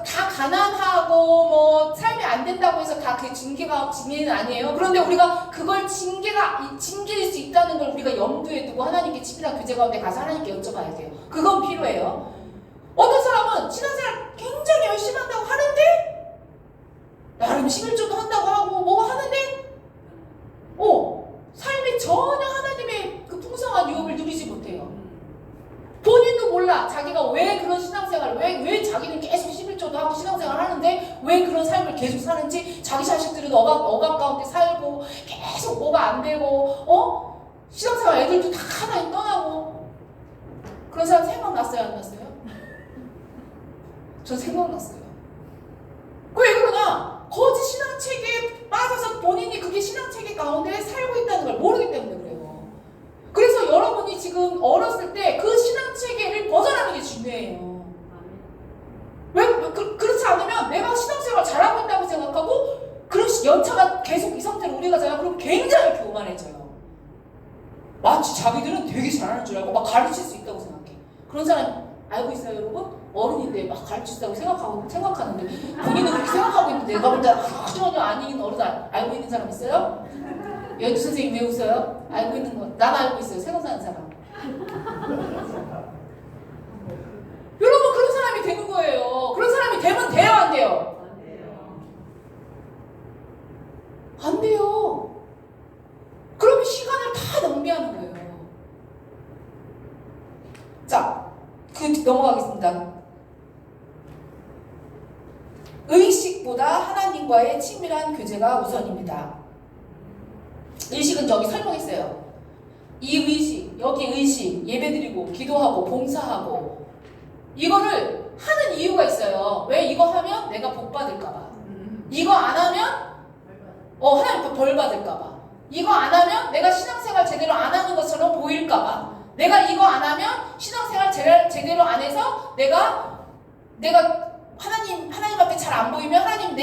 다 가난하고 삶이 안 된다고 해서 다 그 징계는 아니에요. 그런데 우리가 그걸 징계일 수 있다는 걸 우리가 염두에 두고 하나님께 친밀한 교제 가운데 가서 하나님께 여쭤봐야 돼요. 그건 필요해요. 어떤 사람은 신앙생활 굉장히 열심히 한다고 하는데 나름 11조도 한다고 하고 뭐 하는데 삶이 전혀 하나님의 그 풍성한 유업을 누리지 못해요. 본인도 몰라. 자기가 왜 그런 신앙생활, 왜 자기는 계속 11조도 하고 신앙생활 하는데 왜 그런 삶을 계속 사는지, 자기 자식들은 억압 가운데 살고 계속 뭐가 안 되고 신앙생활 애들도 다 하나님 떠나고. 그런 사람 생각났어요? 안 났어요? 전 생각났어요. 왜 그러나? 거짓 신앙체계에 빠져서 본인이 그게 신앙체계 가운데 살고 있다는 걸 모르기 때문에 그래요. 그래서 여러분이 지금 어렸을 때 그 신앙체계를 벗어나는 게 중요해요. 왜? 그렇지 않으면 내가 신앙생활 잘하고 있다고 생각하고 그런 연차가 계속 이 상태로 오래 가잖아요. 그럼 굉장히 교만해져요. 마치 자기들은 되게 잘하는 줄 알고 막 가르칠 수 있다고 생각해. 그런 사람 알고 있어요, 여러분? 어른인데 막 가르칠 수 있다고 생각하는데 본인은 그렇게 생각하고 있는데 내가 볼 때 전혀 아닌 어른 알고 있는 사람 있어요? 연주 선생님 왜 웃어요? 알고 있는 거. 난 알고 있어요. 새로 사는 사람. 여러분 그런 사람이 되는 거예요. 그런 사람이 되면 돼요? 안 의미하는 거예요. 자, 넘어가겠습니다. 의식보다 하나님과의 친밀한 교제가 우선입니다. 의식은 저기 설명했어요. 이 의식, 여기 의식, 예배드리고 기도하고 봉사하고 이거를 하는 이유가 있어요. 왜? 이거 하면 내가 복 받을까봐. 이거 안 하면 하나님께 벌 받을까봐. 이거 안 하면 내가 신앙생활 제대로 안 하는 것처럼 보일까봐. 내가 이거 안 하면 신앙생활 제대로 안 해서 내가 하나님 앞에 잘 안 보이면 하나님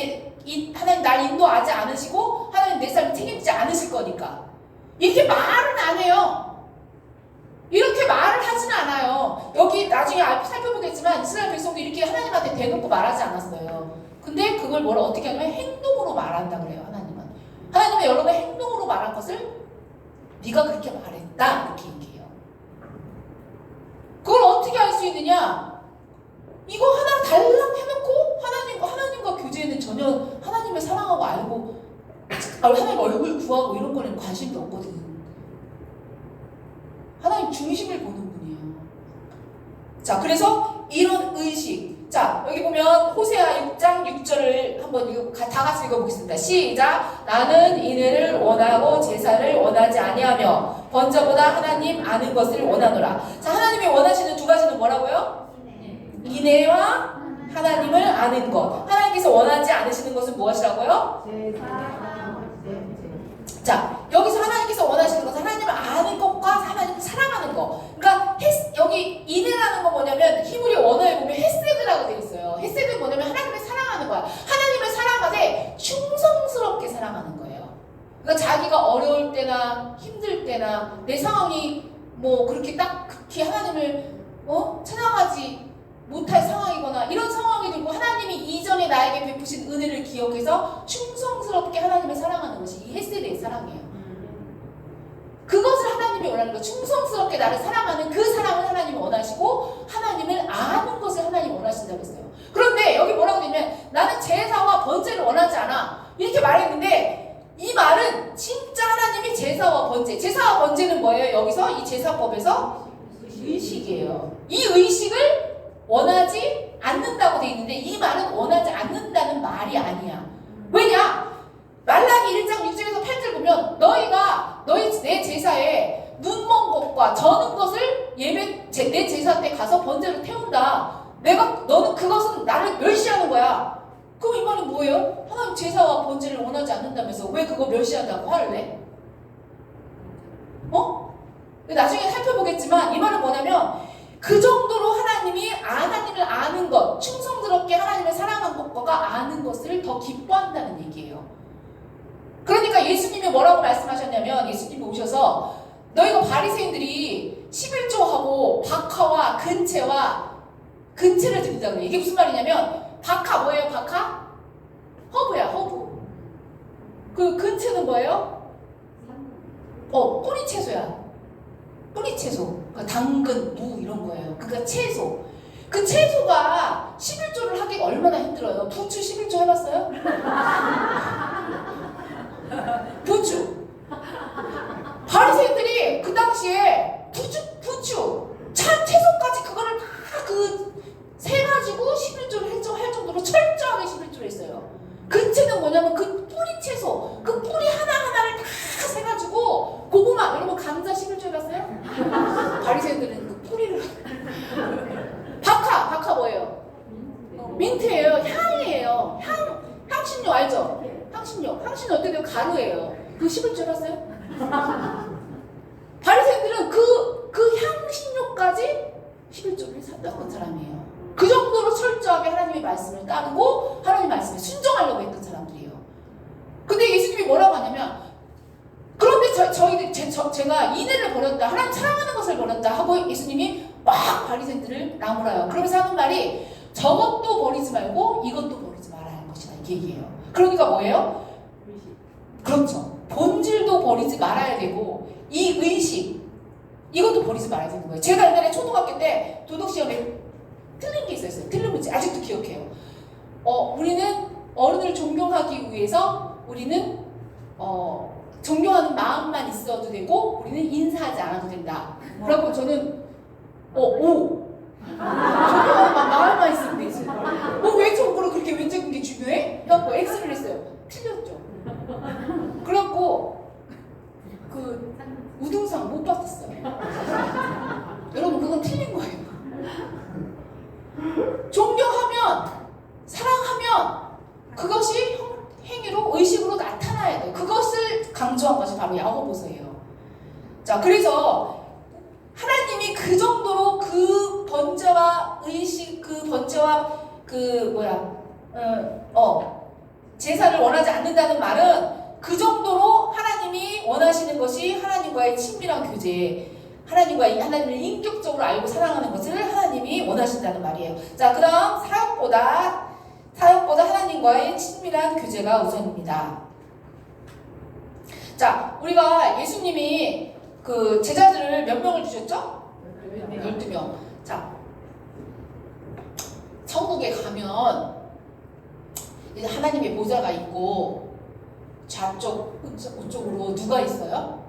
날 인도하지 않으시고 하나님 내 삶을 책임지지 않으실 거니까. 이렇게 말은 안 해요. 이렇게 말을 하지는 않아요. 여기 나중에 살펴보겠지만 이스라엘 백성도 이렇게 하나님한테 대놓고 말하지 않았어요. 근데 그걸 어떻게 하냐면 행동으로 말한다 그래요. 하나님은 여러분의 행동으로 말한 것을 네가 그렇게 말했다 이렇게 얘기해요. 그걸 어떻게 할 수 있느냐? 이거 하나 달랑 해놓고 하나님과 교제에는 전혀 하나님을 사랑하고 알고 하나님 얼굴 구하고 이런 거는 관심도 없거든. 하나님 중심을 보는 분이에요. 자, 그래서 이런 의식. 자, 여기 보면 호세아 6장 6절을 한번 다 같이 읽어보겠습니다. 시작. 나는 인애를 원하고 제사를 원하지 아니하며 번제보다 하나님 아는 것을 원하노라. 자, 하나님이 원하시는 두 가지는 뭐라고요? 인애와 하나님을 아는 것. 하나님께서 원하지 않으시는 것은 무엇이라고요? 자, 여기서 하나님께서 원하시는 것은 하나님을 아는 것과 하나님을 사랑하는 것. 그러니까 여기 인애라는 건 뭐냐면 히브리 원어에 보면 헤세드라고 되어 있어요. 헤세드는 뭐냐면 하나님을 사랑하는 거야. 하나님을 사랑하되 충성스럽게 사랑하는 거예요. 그러니까 자기가 어려울 때나 힘들 때나 내 상황이 그렇게 딱 극히 하나님을 찬양하지 못할 상황이거나 이런 상황이 들고 하나님이 이전에 나에게 베푸신 은혜를 기억해서 충성스럽게 하나님을 사랑하는 것이 이 헤세드의 사랑이에요. 그것을 하나님이 원하는 거예요. 충성스럽게 나를 사랑하는 그 사랑을 하나님이 원하시고 하나님을 아는 것을 하나님이 원하신다고 했어요. 그런데 여기 뭐라고 되냐면 나는 제사와 번제를 원하지 않아 이렇게 말했는데 이 말은 진짜 하나님이 제사와 번제는 뭐예요? 여기서 이 제사법에서 의식이에요. 이 의식을 원하지 않는다고 돼 있는데 이 말은 원하지 않는다는 말이 아니야. 왜냐? 말라기 1장 6절에서 8절 보면 내 제사에 눈먼 것과 저는 것을 내 제사 때 가서 번제로 태운다. 너는 그것은 나를 멸시하는 거야. 그럼 이 말은 뭐예요? 하나님 제사와 번제를 원하지 않는다면서 왜 그거 멸시한다고 화를 내? 나중에 살펴보겠지만 이 말은 뭐냐면 그 정도로 하나님을 아는 것, 충성스럽게 하나님을 사랑한 것과 아는 것을 더 기뻐한다는 얘기예요. 그러니까 예수님이 뭐라고 말씀하셨냐면 예수님이 오셔서 너희가 바리새인들이 11조하고 박하와 근체를 드린다고 해요. 이게 무슨 말이냐면 박하 뭐예요? 박하? 허브야, 허브. 그 근체는 뭐예요? 뿌리 채소야. 뿌리 채소. 그러니까 당근, 무 이런 거예요. 그러니까 채소. 그 채소가 11조를 하기가 얼마나 힘들어요. 부추 11조 해봤어요? 부추. 바리새인들이 그 당시에 부추, 채소까지 그거를 다 세가지고 11조를 할 정도로 철저하게 11조를 했어요. 근체는 뭐냐면 그 뿌리 채소, 그 뿌리 하나하나를 다 세가지고 고구마, 여러분 감자 11조 해봤어요? 바리새인들은 그 뿌리를 박하 뭐예요? 민트예요. 향이에요. 향신료 알죠? 향신료 어떻게 돼요? 가루예요. 그 11조 해봤어요? 바리새인들은 그 향신료까지 11조를 샀던 사람이에요. 그 정도로 철저하게 하나님의 말씀을 따르고 하나님의 말씀에 순종하려고 했던 사람들이에요. 근데 예수님이 뭐라고 하냐면 그런데 제가 인애를 버렸다, 하나님 사랑하는 것을 버렸다 하고 예수님이 막 바리새인들을 나무라요. 그러면서 하는 말이 저것도 버리지 말고 이것도 버리지 말아야 할 것이다 이 얘기예요. 그러니까 뭐예요? 그렇죠. 본질도 버리지 말아야 되고 이 의식 이것도 버리지 말아야 되는 거예요. 제가 옛날에 초등학교 때 도덕 시험에 틀린 게 있었어요. 틀린 문제 아직도 기억해요. 우리는 어른을 존경하기 위해서 우리는 존경하는 마음만 있어도 되고 우리는 인사하지 않아도 된다. 그래갖고 저는 존경하는 마음만 있으면 되지. 왼쪽으로 그렇게 왼쪽인 게 중요해? 그래갖고 X를 했어요. 틀렸죠. 그래갖고 그 우등상 못 받았어요. 여러분 그건 틀린 거예요. 존경하면 사랑하면 그것이 행위로 의식으로 나타나야 돼요. 그것을 강조한 것이 바로 야고보서예요. 자, 그래서 하나님이 그 정도로 그 번제와 의식, 그 번제와 제사를 원하지 않는다는 말은 그 정도로 하나님이 원하시는 것이 하나님과의 친밀한 교제, 하나님을 인격적으로 알고 사랑하는 것을 하나님이 원하신다는 말이에요. 자, 그 다음 사역보다 하나님과의 친밀한 교제가 우선입니다. 자, 우리가 예수님이 그 제자들을 몇 명을 주셨죠? 12명. 자, 천국에 가면 이제 하나님의 보좌가 있고 좌쪽, 우쪽으로 누가 있어요?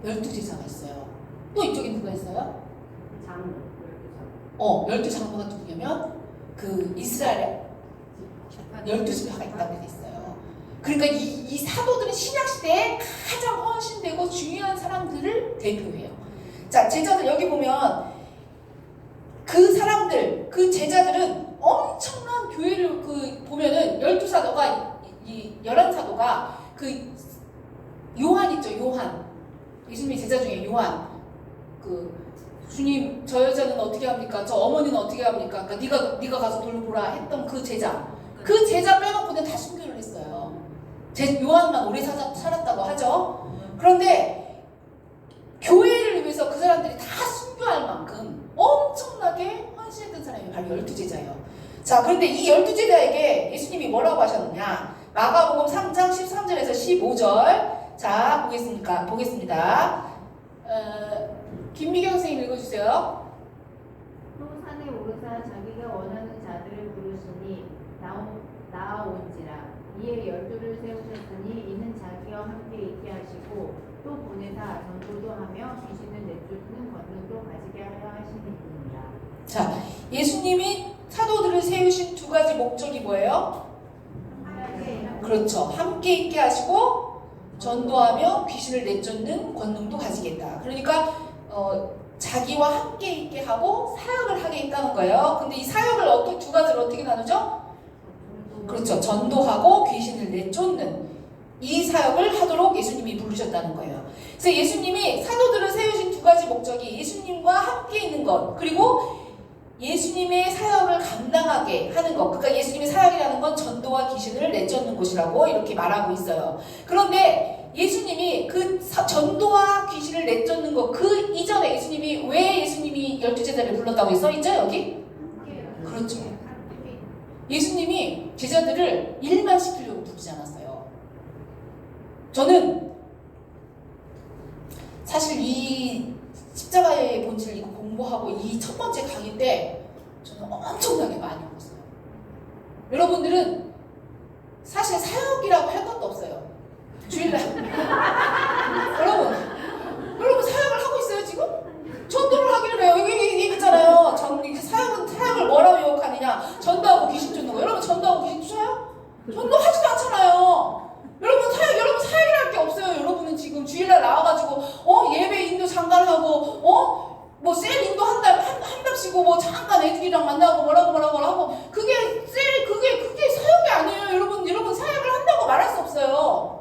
12제자가 있어요. 또 이쪽에 누가 있어요? 12장로가 누구냐면 그 이스라엘에 12지파가 있다고 돼 있어요. 그러니까 이 사도들은 신약시대에 가장 헌신되고 중요한 사람들을 대표해요. 자, 제자들 여기 보면 그 사람들, 그 제자들은 엄청난 교회를 보면은 12사도가 이 11사도가 그 요한 있죠, 요한. 예수님의 제자 중에 요한. 주님, 저 여자는 어떻게 합니까? 저 어머니는 어떻게 합니까? 그러니까 네가 가서 돌보라 했던 그 제자. 그 제자 빼놓고는 다 순교를 했어요. 요한만 오래 살았다고 하죠. 그런데 교회를 위해서 그 사람들이 다 순교할 만큼 엄청나게 헌신했던 사람이 바로 12제자예요. 자, 그런데 이 12제자에게 예수님이 뭐라고 하셨느냐? 마가복음 3장 13절에서 15절. 자, 보겠습니다. 김미경 선생님 읽어주세요. 또 산에 오르사 자기가 원하는 자들을 부르시니 나아온지라. 이에 12를 세우셨으니 이는 자기와 함께 있게 하시고 또 보내사 전도도 하며 귀신을 내쫓는 권능도 가지게 하려 하시니이다. 자, 예수님이 사도들을 세우신 두 가지 목적이 뭐예요? 그렇죠. 함께 있게 하시고 전도하며 귀신을 내쫓는 권능도 가지겠다. 그러니까 자기와 함께 있게 하고 사역을 하게 있다는 거예요. 근데 이 사역을 두 가지로 어떻게 나누죠? 그렇죠. 전도하고 귀신을 내쫓는 이 사역을 하도록 예수님이 부르셨다는 거예요. 그래서 예수님이 사도들을 세우신 두 가지 목적이 예수님과 함께 있는 것, 그리고 예수님의 사역을 감당하게 하는 것. 그러니까 예수님의 사역이라는 건 전도와 귀신을 내쫓는 곳이라고 이렇게 말하고 있어요. 그런데 예수님이 그 전도와 귀신을 내쫓는 것, 그 이전에 왜 예수님이 12제자를 불렀다고 했어? 있죠, 여기? 그렇죠. 예수님이 제자들을 일만 시키려고 부르지 않았어요. 저는 사실 이 십자가의 본질을 이거 공부하고 이 첫 번째 강의 때 저는 엄청나게 많이 울었어요. 여러분들은 사실 사역이라고 할 것도 없어요. 주일날 여러분 사역을 하고 있어요 지금? 전도를 하기를 해요. 이게 있잖아요. 사역을 뭐라고 욕하느냐? 전도하고 귀신 쫓는 거. 여러분 전도하고 귀신 쫓아요? 전도하지도 않잖아요. 여러분 사역이랄 게 없어요. 여러분은 지금 주일날 나와가지고 예배 인도 잠깐 하고 셀 인도 한답시고 잠깐 애들이랑 만나고 뭐라고 하고 그게 사역이 아니에요. 여러분 사역을 한다고 말할 수 없어요.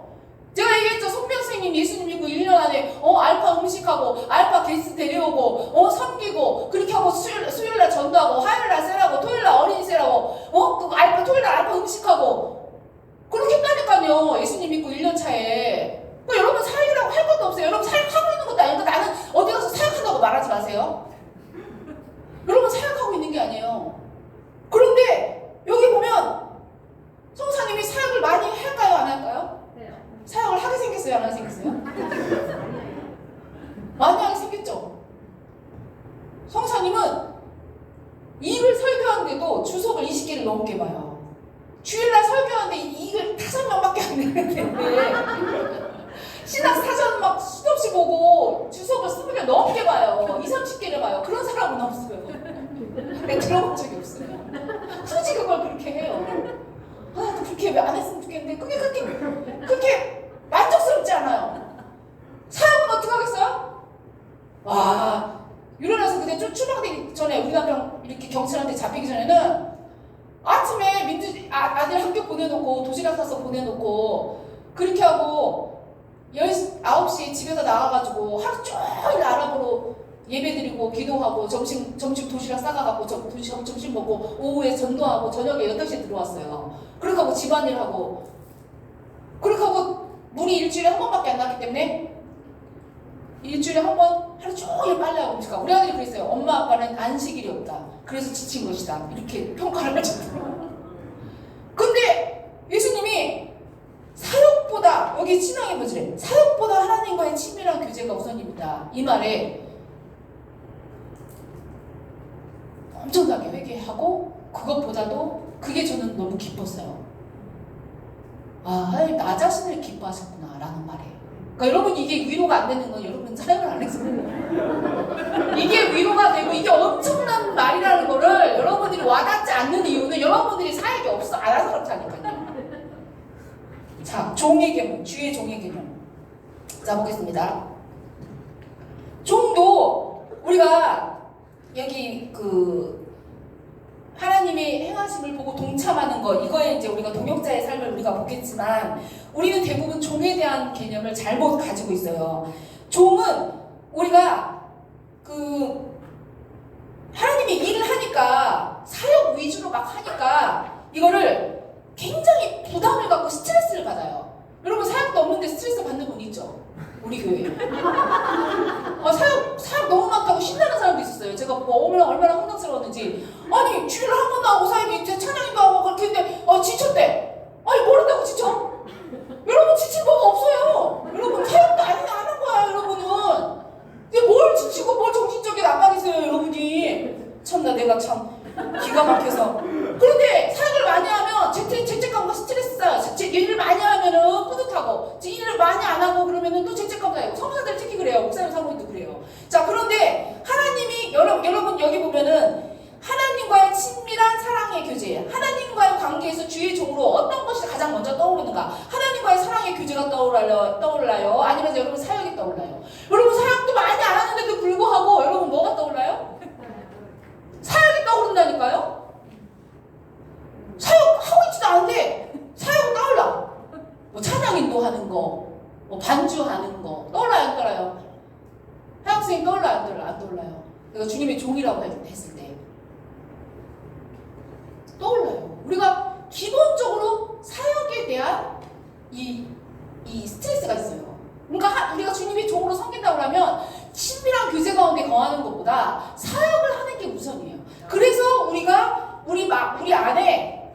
제가 얘기했죠. 송명 선생님 예수님 믿고 1년 안에 알파 음식하고 알파 게스트 데려오고 섬기고 그렇게 하고 수요일날 전도하고 화요일날 셀하고 토요일날 어린이 셀하고 토요일날 알파 음식하고 그렇게 했다니까요. 예수님 믿고 1년 차에. 여러분 사역이라고 할 것도 없어요. 여러분 사역하고 있는 것도 아니고 나는 어디 가서 사역한다고 말하지 마세요. 여러분 사역하고 있는 게 아니에요. 그런데 여기 보면 성사님이 사역을 많이 할까요? 안 할까요? 사역을 하게 생겼어요? 안 하게 생겼어요? 많이 하게 생겼죠? 성사님은 이익을 설교하는데도 주석을 20개를 넘게 봐요. 주일날 설교하는데 이익을 5명밖에 안 내는데 신학 사전 막 수도 없이 보고 주석을 20개 넘게 봐요. 20, 30개를 봐요. 그런 사람은 없어요. 내가 들어본 적이 없어요. 굳이 그걸 그렇게 해요. 아, 그렇게 왜 안 했으면 좋겠는데 그게 그렇게 만족스럽지 않아요. 사역은 어떻게 하겠어요? 와, 일어나서 그때 추방되기 전에 우리 남편 이렇게 경찰한테 잡히기 전에는 아침에 아들 학교 보내놓고 도시락 싸서 보내놓고 그렇게 하고 9시에 집에서 나가가지고 하루 종일 알아보러 예배드리고 기도하고 점심 도시락 싸가갖고 점심 먹고 오후에 전도하고 저녁에 8시에 들어왔어요. 그렇게 하고 집안일 하고 그렇게 하고 물이 일주일에 한 번밖에 안 나기 때문에 일주일에 한 번 하루 종일 빨래하고 음식하고 우리 아들이 그랬어요. 엄마 아빠는 안식일이 없다. 그래서 지친 것이다. 이렇게 평가를 하셨더라고요. 근데 예수님이 사역보다 여기 신앙의 본질에 사역보다 하나님과의 친밀한 교제가 우선입니다. 이 말에 엄청나게 회개하고 그것보다도 그게 저는 너무 기뻤어요. 아, 하나님 나 자신을 기뻐하셨구나 라는 말이에요. 그러니까 여러분 이게 위로가 안 되는 건 여러분 사역을 안 해서 이게 위로가 되고 이게 엄청난 말이라는 거를 여러분들이 와닿지 않는 이유는 여러분들이 사역이 없어 안 해서 그렇다니까요. 자, 종의 계명, 주의 종의 계명. 자, 보겠습니다. 종도 우리가 여기 하나님의 행하심을 보고 동참하는 것, 이거에 이제 우리가 동역자의 삶을 우리가 보겠지만 우리는 대부분 종에 대한 개념을 잘못 가지고 있어요. 종은 우리가 하나님이 일을 하니까 사역 위주로 막 하니까 이거를 굉장히 부담을 갖고 스트레스를 받아요. 여러분 사역도 없는데 스트레스 받는 분 있죠? 우리 교회에. 사역 너무 많다고 신나는 사람도 있었어요. 제가 얼마나 황당스러웠는지. 아니 주일을 한 번도 하고 사역이 찬양도 하고 그렇게 했는데 지쳤대. 아니 뭘 한다고 지쳐? 여러분 지칠 뭐가 없어요. 여러분 사역도 안 한 거야 여러분은. 근데 뭘 지치고 뭘 정신적인 압박이 있어요 여러분이. 참나 내가 참 기가 막혀서. 그런데 사역을 많이 하면 죄책감과 스트레스 쌓여. 일을 많이 하면은 뿌듯하고 일을 많이 안 하고 그러면은 또 죄책감 쌓이고 성사들 특히 그래요. 목사님 사모님도 그래요. 자, 그런데 하나님이 여러분 여기 보면은 하나님과의 친밀한 사랑의 교제, 하나님과의 관계에서 주의 종으로 어떤 것이 가장 먼저 떠오르는가? 하나님과의 사랑의 교제가 떠올라요? 아니면 여러분 사역이 떠올라요? 여러분 사역도 많이 안 하는데도 불구하고 여러분 뭐가 떠올라요? 사역이 떠오른다니까요? 사역하고 있지도 않은데 사역은 떠올라. 뭐 찬양 인도하는 거, 뭐 반주하는 거 떠올라요 안 떠올라요? 사역생이 떠올라요 안 떠올라요? 내가 주님의 종이라고 했을 때 떠올라요. 우리가 기본적으로 사역에 대한 이 스트레스가 있어요. 그러니까 우리가 주님의 종으로 섬긴다고 하면 친밀한 교제 가운데 거하는 것보다 사역을 하는 게 우선이에요. 그래서 우리 안에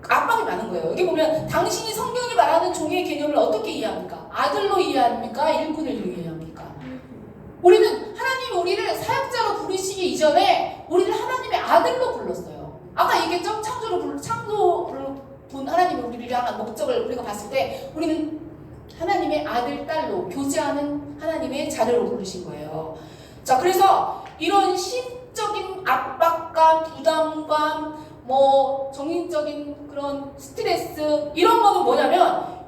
압박이 많은 거예요. 여기 보면 당신이 성경이 말하는 종의 개념을 어떻게 이해합니까? 아들로 이해합니까? 일꾼을 이해합니까? 우리는 하나님이 우리를 사역자로 부르시기 이전에 우리를 하나님의 아들로 불렀어요. 아까 얘기했죠? 창조를 본 하나님이 우리를 향한 목적을 우리가 봤을 때 우리는 하나님의 아들, 딸로 교제하는 하나님의 자녀로 부르신 거예요. 자, 그래서 이런 심적인 압박감, 부담감, 뭐 정신적인 그런 스트레스 이런 거는 뭐냐면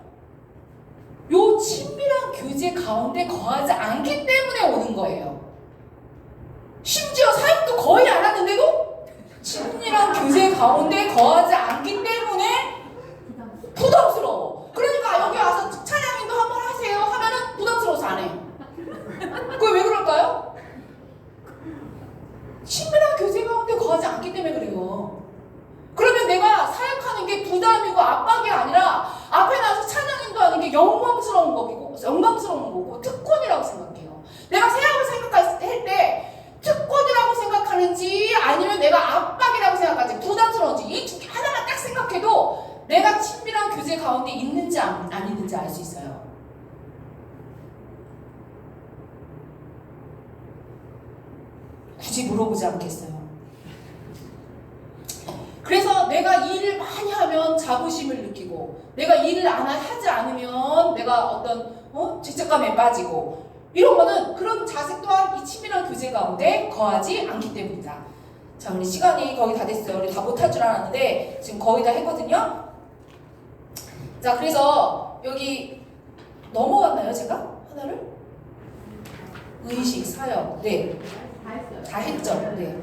요 친밀한 교제 가운데 거하지 않기 때문에 오는 거예요. 심지어 사역도 거의 안 하는데도 친밀한 교제 가운데 거하지 않기 때문에 부담스러워. 그러니까 여기 와서 찬양인도 한번 하세요 하면은 부담스러워서 안 해요. 그게 왜 그럴까요? 친밀한 교제 가운데 거하지 않기 때문에 그래요. 그러면 내가 사역하는 게 부담이고 압박이 아니라 앞에 나서 찬양인도 하는 게 영광스러운 거고 특권이라고 생각해요. 내가 사역을 생각할 때 특권이라고 생각하는지 아니면 내가 압박이라고 생각하는지 부담스러운지 이 두 개 하나만 딱 생각해도 내가 친밀한 교제 가운데 있는지 안 있는지 알 수 있어요. 굳이 물어보지 않겠어요. 그래서 내가 내가 일을 많이 하면 자부심을 느끼고 내가 일을 하지 않으면 내가 어떤 죄책감에 빠지고 이런 거는 그런 자세 또한 이 친밀한 교제 가운데 거하지 않기 때문이다. 자, 우리 시간이 거의 다 됐어요. 우리 다 못할 줄 알았는데 지금 거의 다 했거든요. 자, 그래서 여기 넘어갔나요, 제가? 하나를? 의식, 사역. 네. 다 했어요. 다 했죠. 네.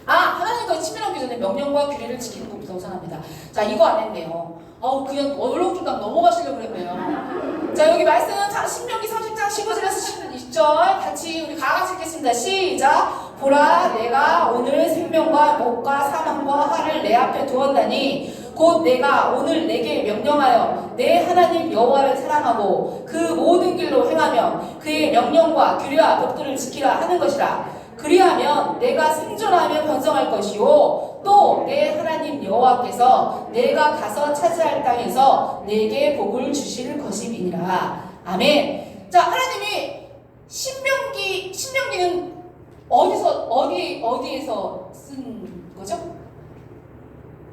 하나님과의 친밀한 교제는 명령과 규례를 지키는 것부터 우선합니다. 자, 이거 안 했네요. 그냥 얼렁뚱땅 넘어가시려고 그랬네요. 자, 여기 말씀은 신명기 30장 15절에서 20절 같이 우리 다 같이 읽겠습니다. 시작. 보라, 내가 오늘 생명과 목과 사망과 화를 내 앞에 두었나니 곧 내가 오늘 내게 명령하여 내 하나님 여호와를 사랑하고 그 모든 길로 행하며 그의 명령과 규례와 법도를 지키라 하는 것이라. 그리하면 내가 생존하며 번성할 것이요 또 내 하나님 여호와께서 내가 가서 차지할 땅에서 내게 복을 주실 것임이니라. 아멘. 자, 하나님이 신명기는 어디에서 쓴 거죠?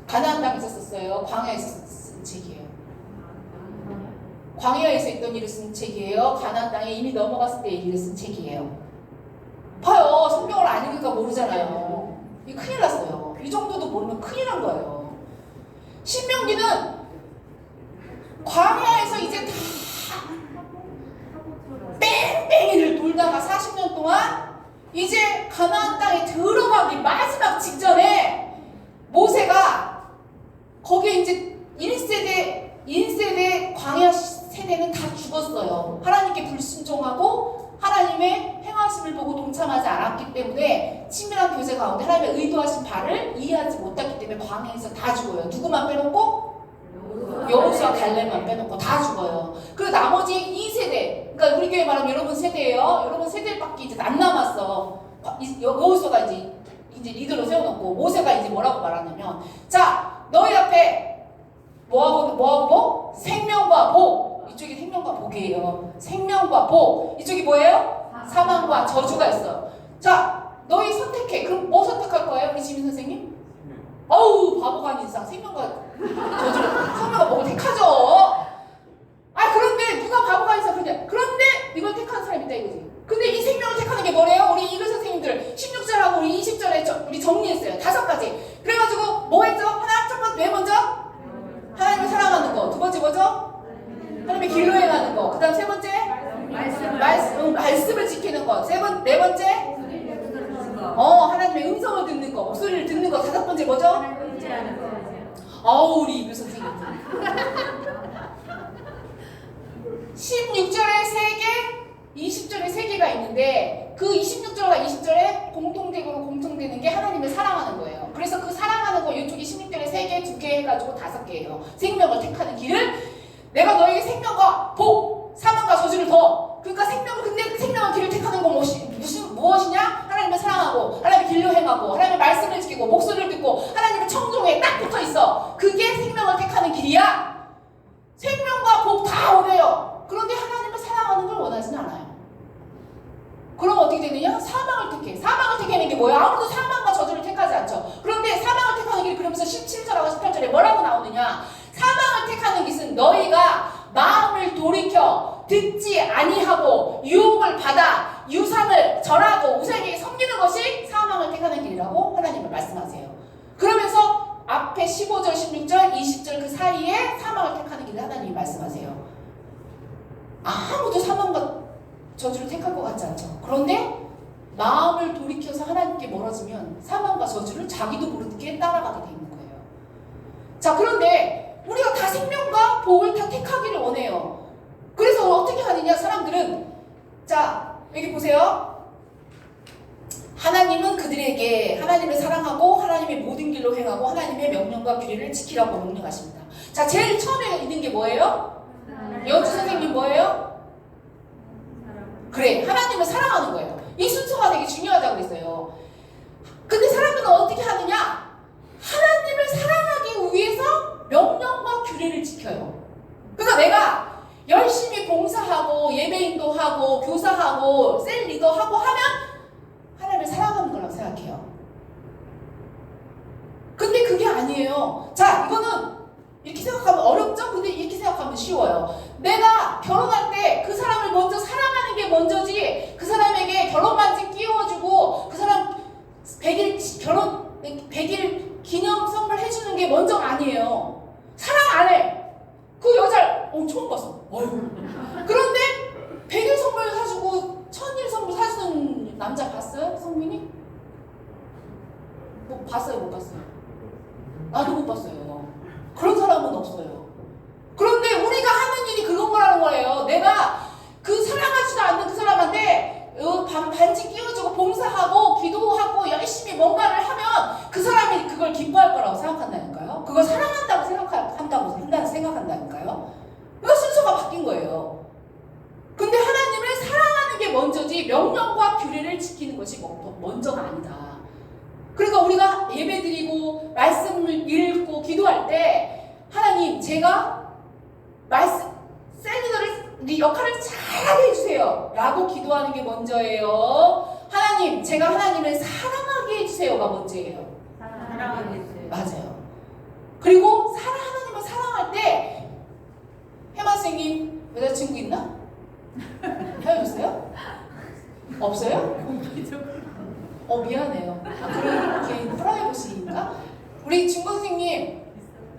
가나안 땅에서 썼어요. 광야에서 쓴 책이에요. 광야에서 있던 일을 쓴 책이에요. 가나안 땅에 이미 넘어갔을 때 일을 쓴 책이에요. 봐요. 성경을 안 읽으니까 모르잖아요. 이 큰일 났어요. 이 정도도 모르면 큰일 난 거예요. 신명기는 광야에서 이제 다 뺑뺑이를 돌다가 40년 동안 이제 가나안 땅에 들어가기 마지막 직전에 모세가 거기에 이제 1세대 광야 세대는 다 죽었어요. 하나님께 불순종하고 하나님의 행하심을 보고 동참하지 않았기 때문에 친밀한 교제 가운데 하나님의 의도하신 바를 이해하지 못했기 때문에 광야에서 다 죽어요. 누구만 빼놓고? 여호수아 갈렙만 빼놓고 다 죽어요. 그리고 나머지 2세대, 그러니까 우리 교회 말하면 여러분 세대예요. 여러분 세대밖에 이제 안 남았어. 여호수아가 이제 리더로 세워놓고 모세가 이제 뭐라고 말하냐면, 자, 너희 앞에 뭐하고 생명과 복. 이쪽이 생명과 복이에요. 생명과 복. 이쪽이 뭐예요? 사망과 저주가 있어요. 자, 너희 선택해. 그럼 뭐 선택할 거예요, 우리 지민 선생님? 바보가 아닌 이상 생명과 저주를, 생명과 복을 택하죠. 그런데 누가 바보가 아닌 이상 그러냐? 그런데 이걸 택하는 사람이 있다 이거지. 근데 이 생명을 택하는 게 뭐래요? 우리 이글 선생님들 16절하고 우리 20절에 우리 정리했어요. 5가지. 그래가지고 뭐 했죠? 하나, 첫 번째, 왜 먼저? 하나님을 사랑하는 거. 두 번째 뭐죠? 하나님의 길로 행하는 거. 그 다음 세 번째? 말씀을 지키는 거. 네 번째? 하나님의 음성을 듣는 거. 목소리를 듣는 거. 5번째 뭐죠? 우리 이글 선생님. 16절에 3개, 20절에 3개가 있는데 그 26절과 20절에 공통되는 게 하나님을 사랑하는 거예요. 그래서 그 사랑하는 거 이쪽이 16절에 3개, 2개 해가지고 5개예요. 생명을 택하는 길을 내가 너에게 생명과 복, 사망과 저주를 더. 그러니까 근데 생명과 길을 택하는 건 무엇이냐? 하나님을 사랑하고, 하나님의 길로 행하고, 하나님의 말씀을 지키고, 목소리를 듣고, 하나님의 청종에 딱 붙어 있어. 그게 생명을 택하는 길이야. 생명과 복 다 오래요. 그런데 하나님을 사랑하는 걸 원하지는 않아요. 그럼 어떻게 되느냐? 사망을 택해. 사망을 택하는 게 뭐야? 아무도 사망과 저주를 택하지 않죠. 그런데 사망을 택하는 길이 그러면서 17절하고 18절에 뭐라고 나오느냐? 사망을 택하는 것은 너희가 마음을 돌이켜 듣지 아니하고 유혹을 받아 유산을 절하고 우상에게 섬기는 것이 사망을 택하는 길이라고 하나님은 말씀하세요. 그러면서 앞에 15절, 16절, 20절 그 사이에 사망을 택하는 길을 하나님이 말씀하세요. 아무도 사망과 저주를 택할 것 같지 않죠. 그런데 마음을 돌이켜서 하나님께 멀어지면 사망과 저주를 자기도 모르게 따라가게 돼 있는 거예요. 자, 그런데 우리가 다 생명과 복을 다 택하기를 원해요. 그래서 어떻게 하느냐? 사람들은, 자, 여기 보세요. 하나님은 그들에게 하나님을 사랑하고 하나님의 모든 길로 행하고 하나님의 명령과 규례를 지키라고 명령하십니다. 자, 제일 처음에 있는 게 뭐예요? 여주 선생님 뭐예요? 그래, 하나님을 사랑하는 거예요. 이 순서가 되게 중요하다고 그랬어요. 근데 사람들은 어떻게 하느냐? 하나님을 사랑하기 위해서 명령과 규례를 지켜요. 그러니까 내가 열심히 봉사하고 예배인도 하고 교사하고 셀 리더하고 하면 하나님을 사랑하는 거라고 생각해요. 근데 결혼할 때 그 사람을 먼저 사랑하는 게 먼저지 그 사람에게 결혼 반지 끼워주고 그 사람 100일 기념 선물 해주는 게 먼저가 아니에요. 사랑 안 해. 그 여자를 처음 봤어. 어휴. 그런데 100일 선물 사주고 1000일 선물 사주는 남자 봤어요? 성민이? 뭐 봤어요? 못 봤어요? 나도 못 봤어요. 그런 사람은 없어요. 그런데 우리가 하는 일이 그건 거라는 거예요. 내가 그 사랑하지도 않는 그 사람한테 반지 끼워주고 봉사하고 기도하고 열심히 뭔가를 하면 그 사람이 그걸 기뻐할 거라고 생각한다니까요. 그걸 사랑한다고 생각한다니까요. 이거 순서가 바뀐 거예요. 근데 하나님을 사랑하는 게 먼저지 명령과 규례를 지키는 것이 먼저가 아니다. 그러니까 우리가 예배드리고 말씀을 읽고 기도할 때 하나님 제가 셀리더를 역할을 잘하게 해주세요 라고 기도하는 게 먼저예요. 하나님 제가 하나님을 사랑하게 해주세요가 먼저예요. 사랑하게 해주세요. 맞아요. 그리고 하나님을 사랑할 때 해마 선생님 여자친구 있나? 헤어졌어요? 없어요? 미안해요. 그런 개인 프라이버시인가? 우리 중고 선생님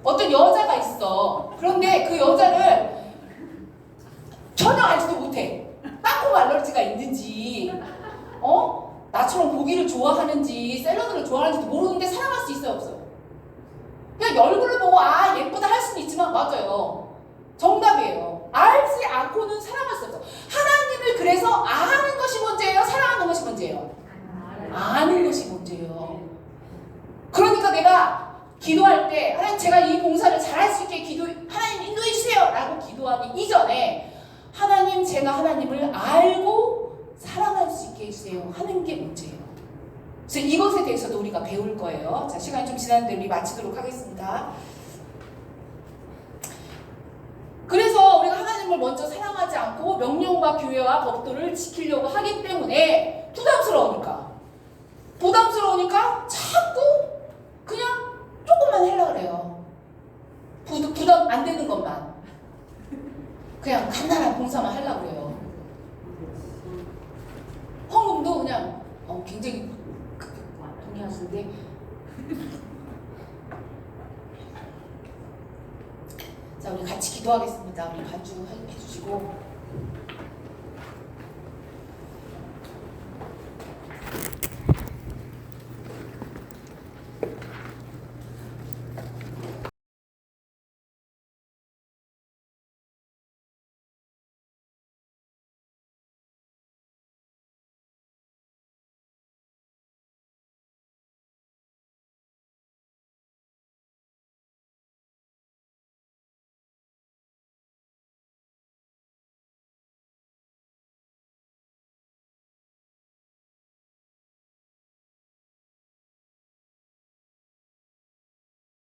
어떤 여자가 있어. 그런데 그 여자를 전혀 알지도 못해. 땅콩 알러지가 있는지 나처럼 고기를 좋아하는지 샐러드를 좋아하는지도 모르는데 사랑할 수 있어요? 없어요? 그냥 얼굴을 보고 예쁘다 할 수는 있지만 맞아요. 정답이에요. 알지 않고는 사랑할 수 없어. 하나님을 그래서 아는 것이 문제예요? 사랑하는 것이 문제예요? 아는 것이 문제예요. 그러니까 내가 기도할 때 하나님 제가 이 봉사를 잘할 수 있게 하나님 인도해 주세요 라고 기도하기 이전에 하나님 제가 하나님을 알고 사랑할 수 있게 해주세요 하는 게 문제예요. 그래서 이것에 대해서도 우리가 배울 거예요. 자, 시간이 좀 지났는데 우리 마치도록 하겠습니다. 그래서 우리가 하나님을 먼저 사랑하지 않고 명령과 규례와 법도를 지키려고 하기 때문에 부담스러우니까 자꾸 그냥 조금만 하려고 그래요. 부담 안 되는 것만 그냥 간단한 봉사만 하려고 그래요. 헌금도 그냥 굉장히 동의하시는데 자, 우리 같이 기도하겠습니다. 우리 반주 해주시고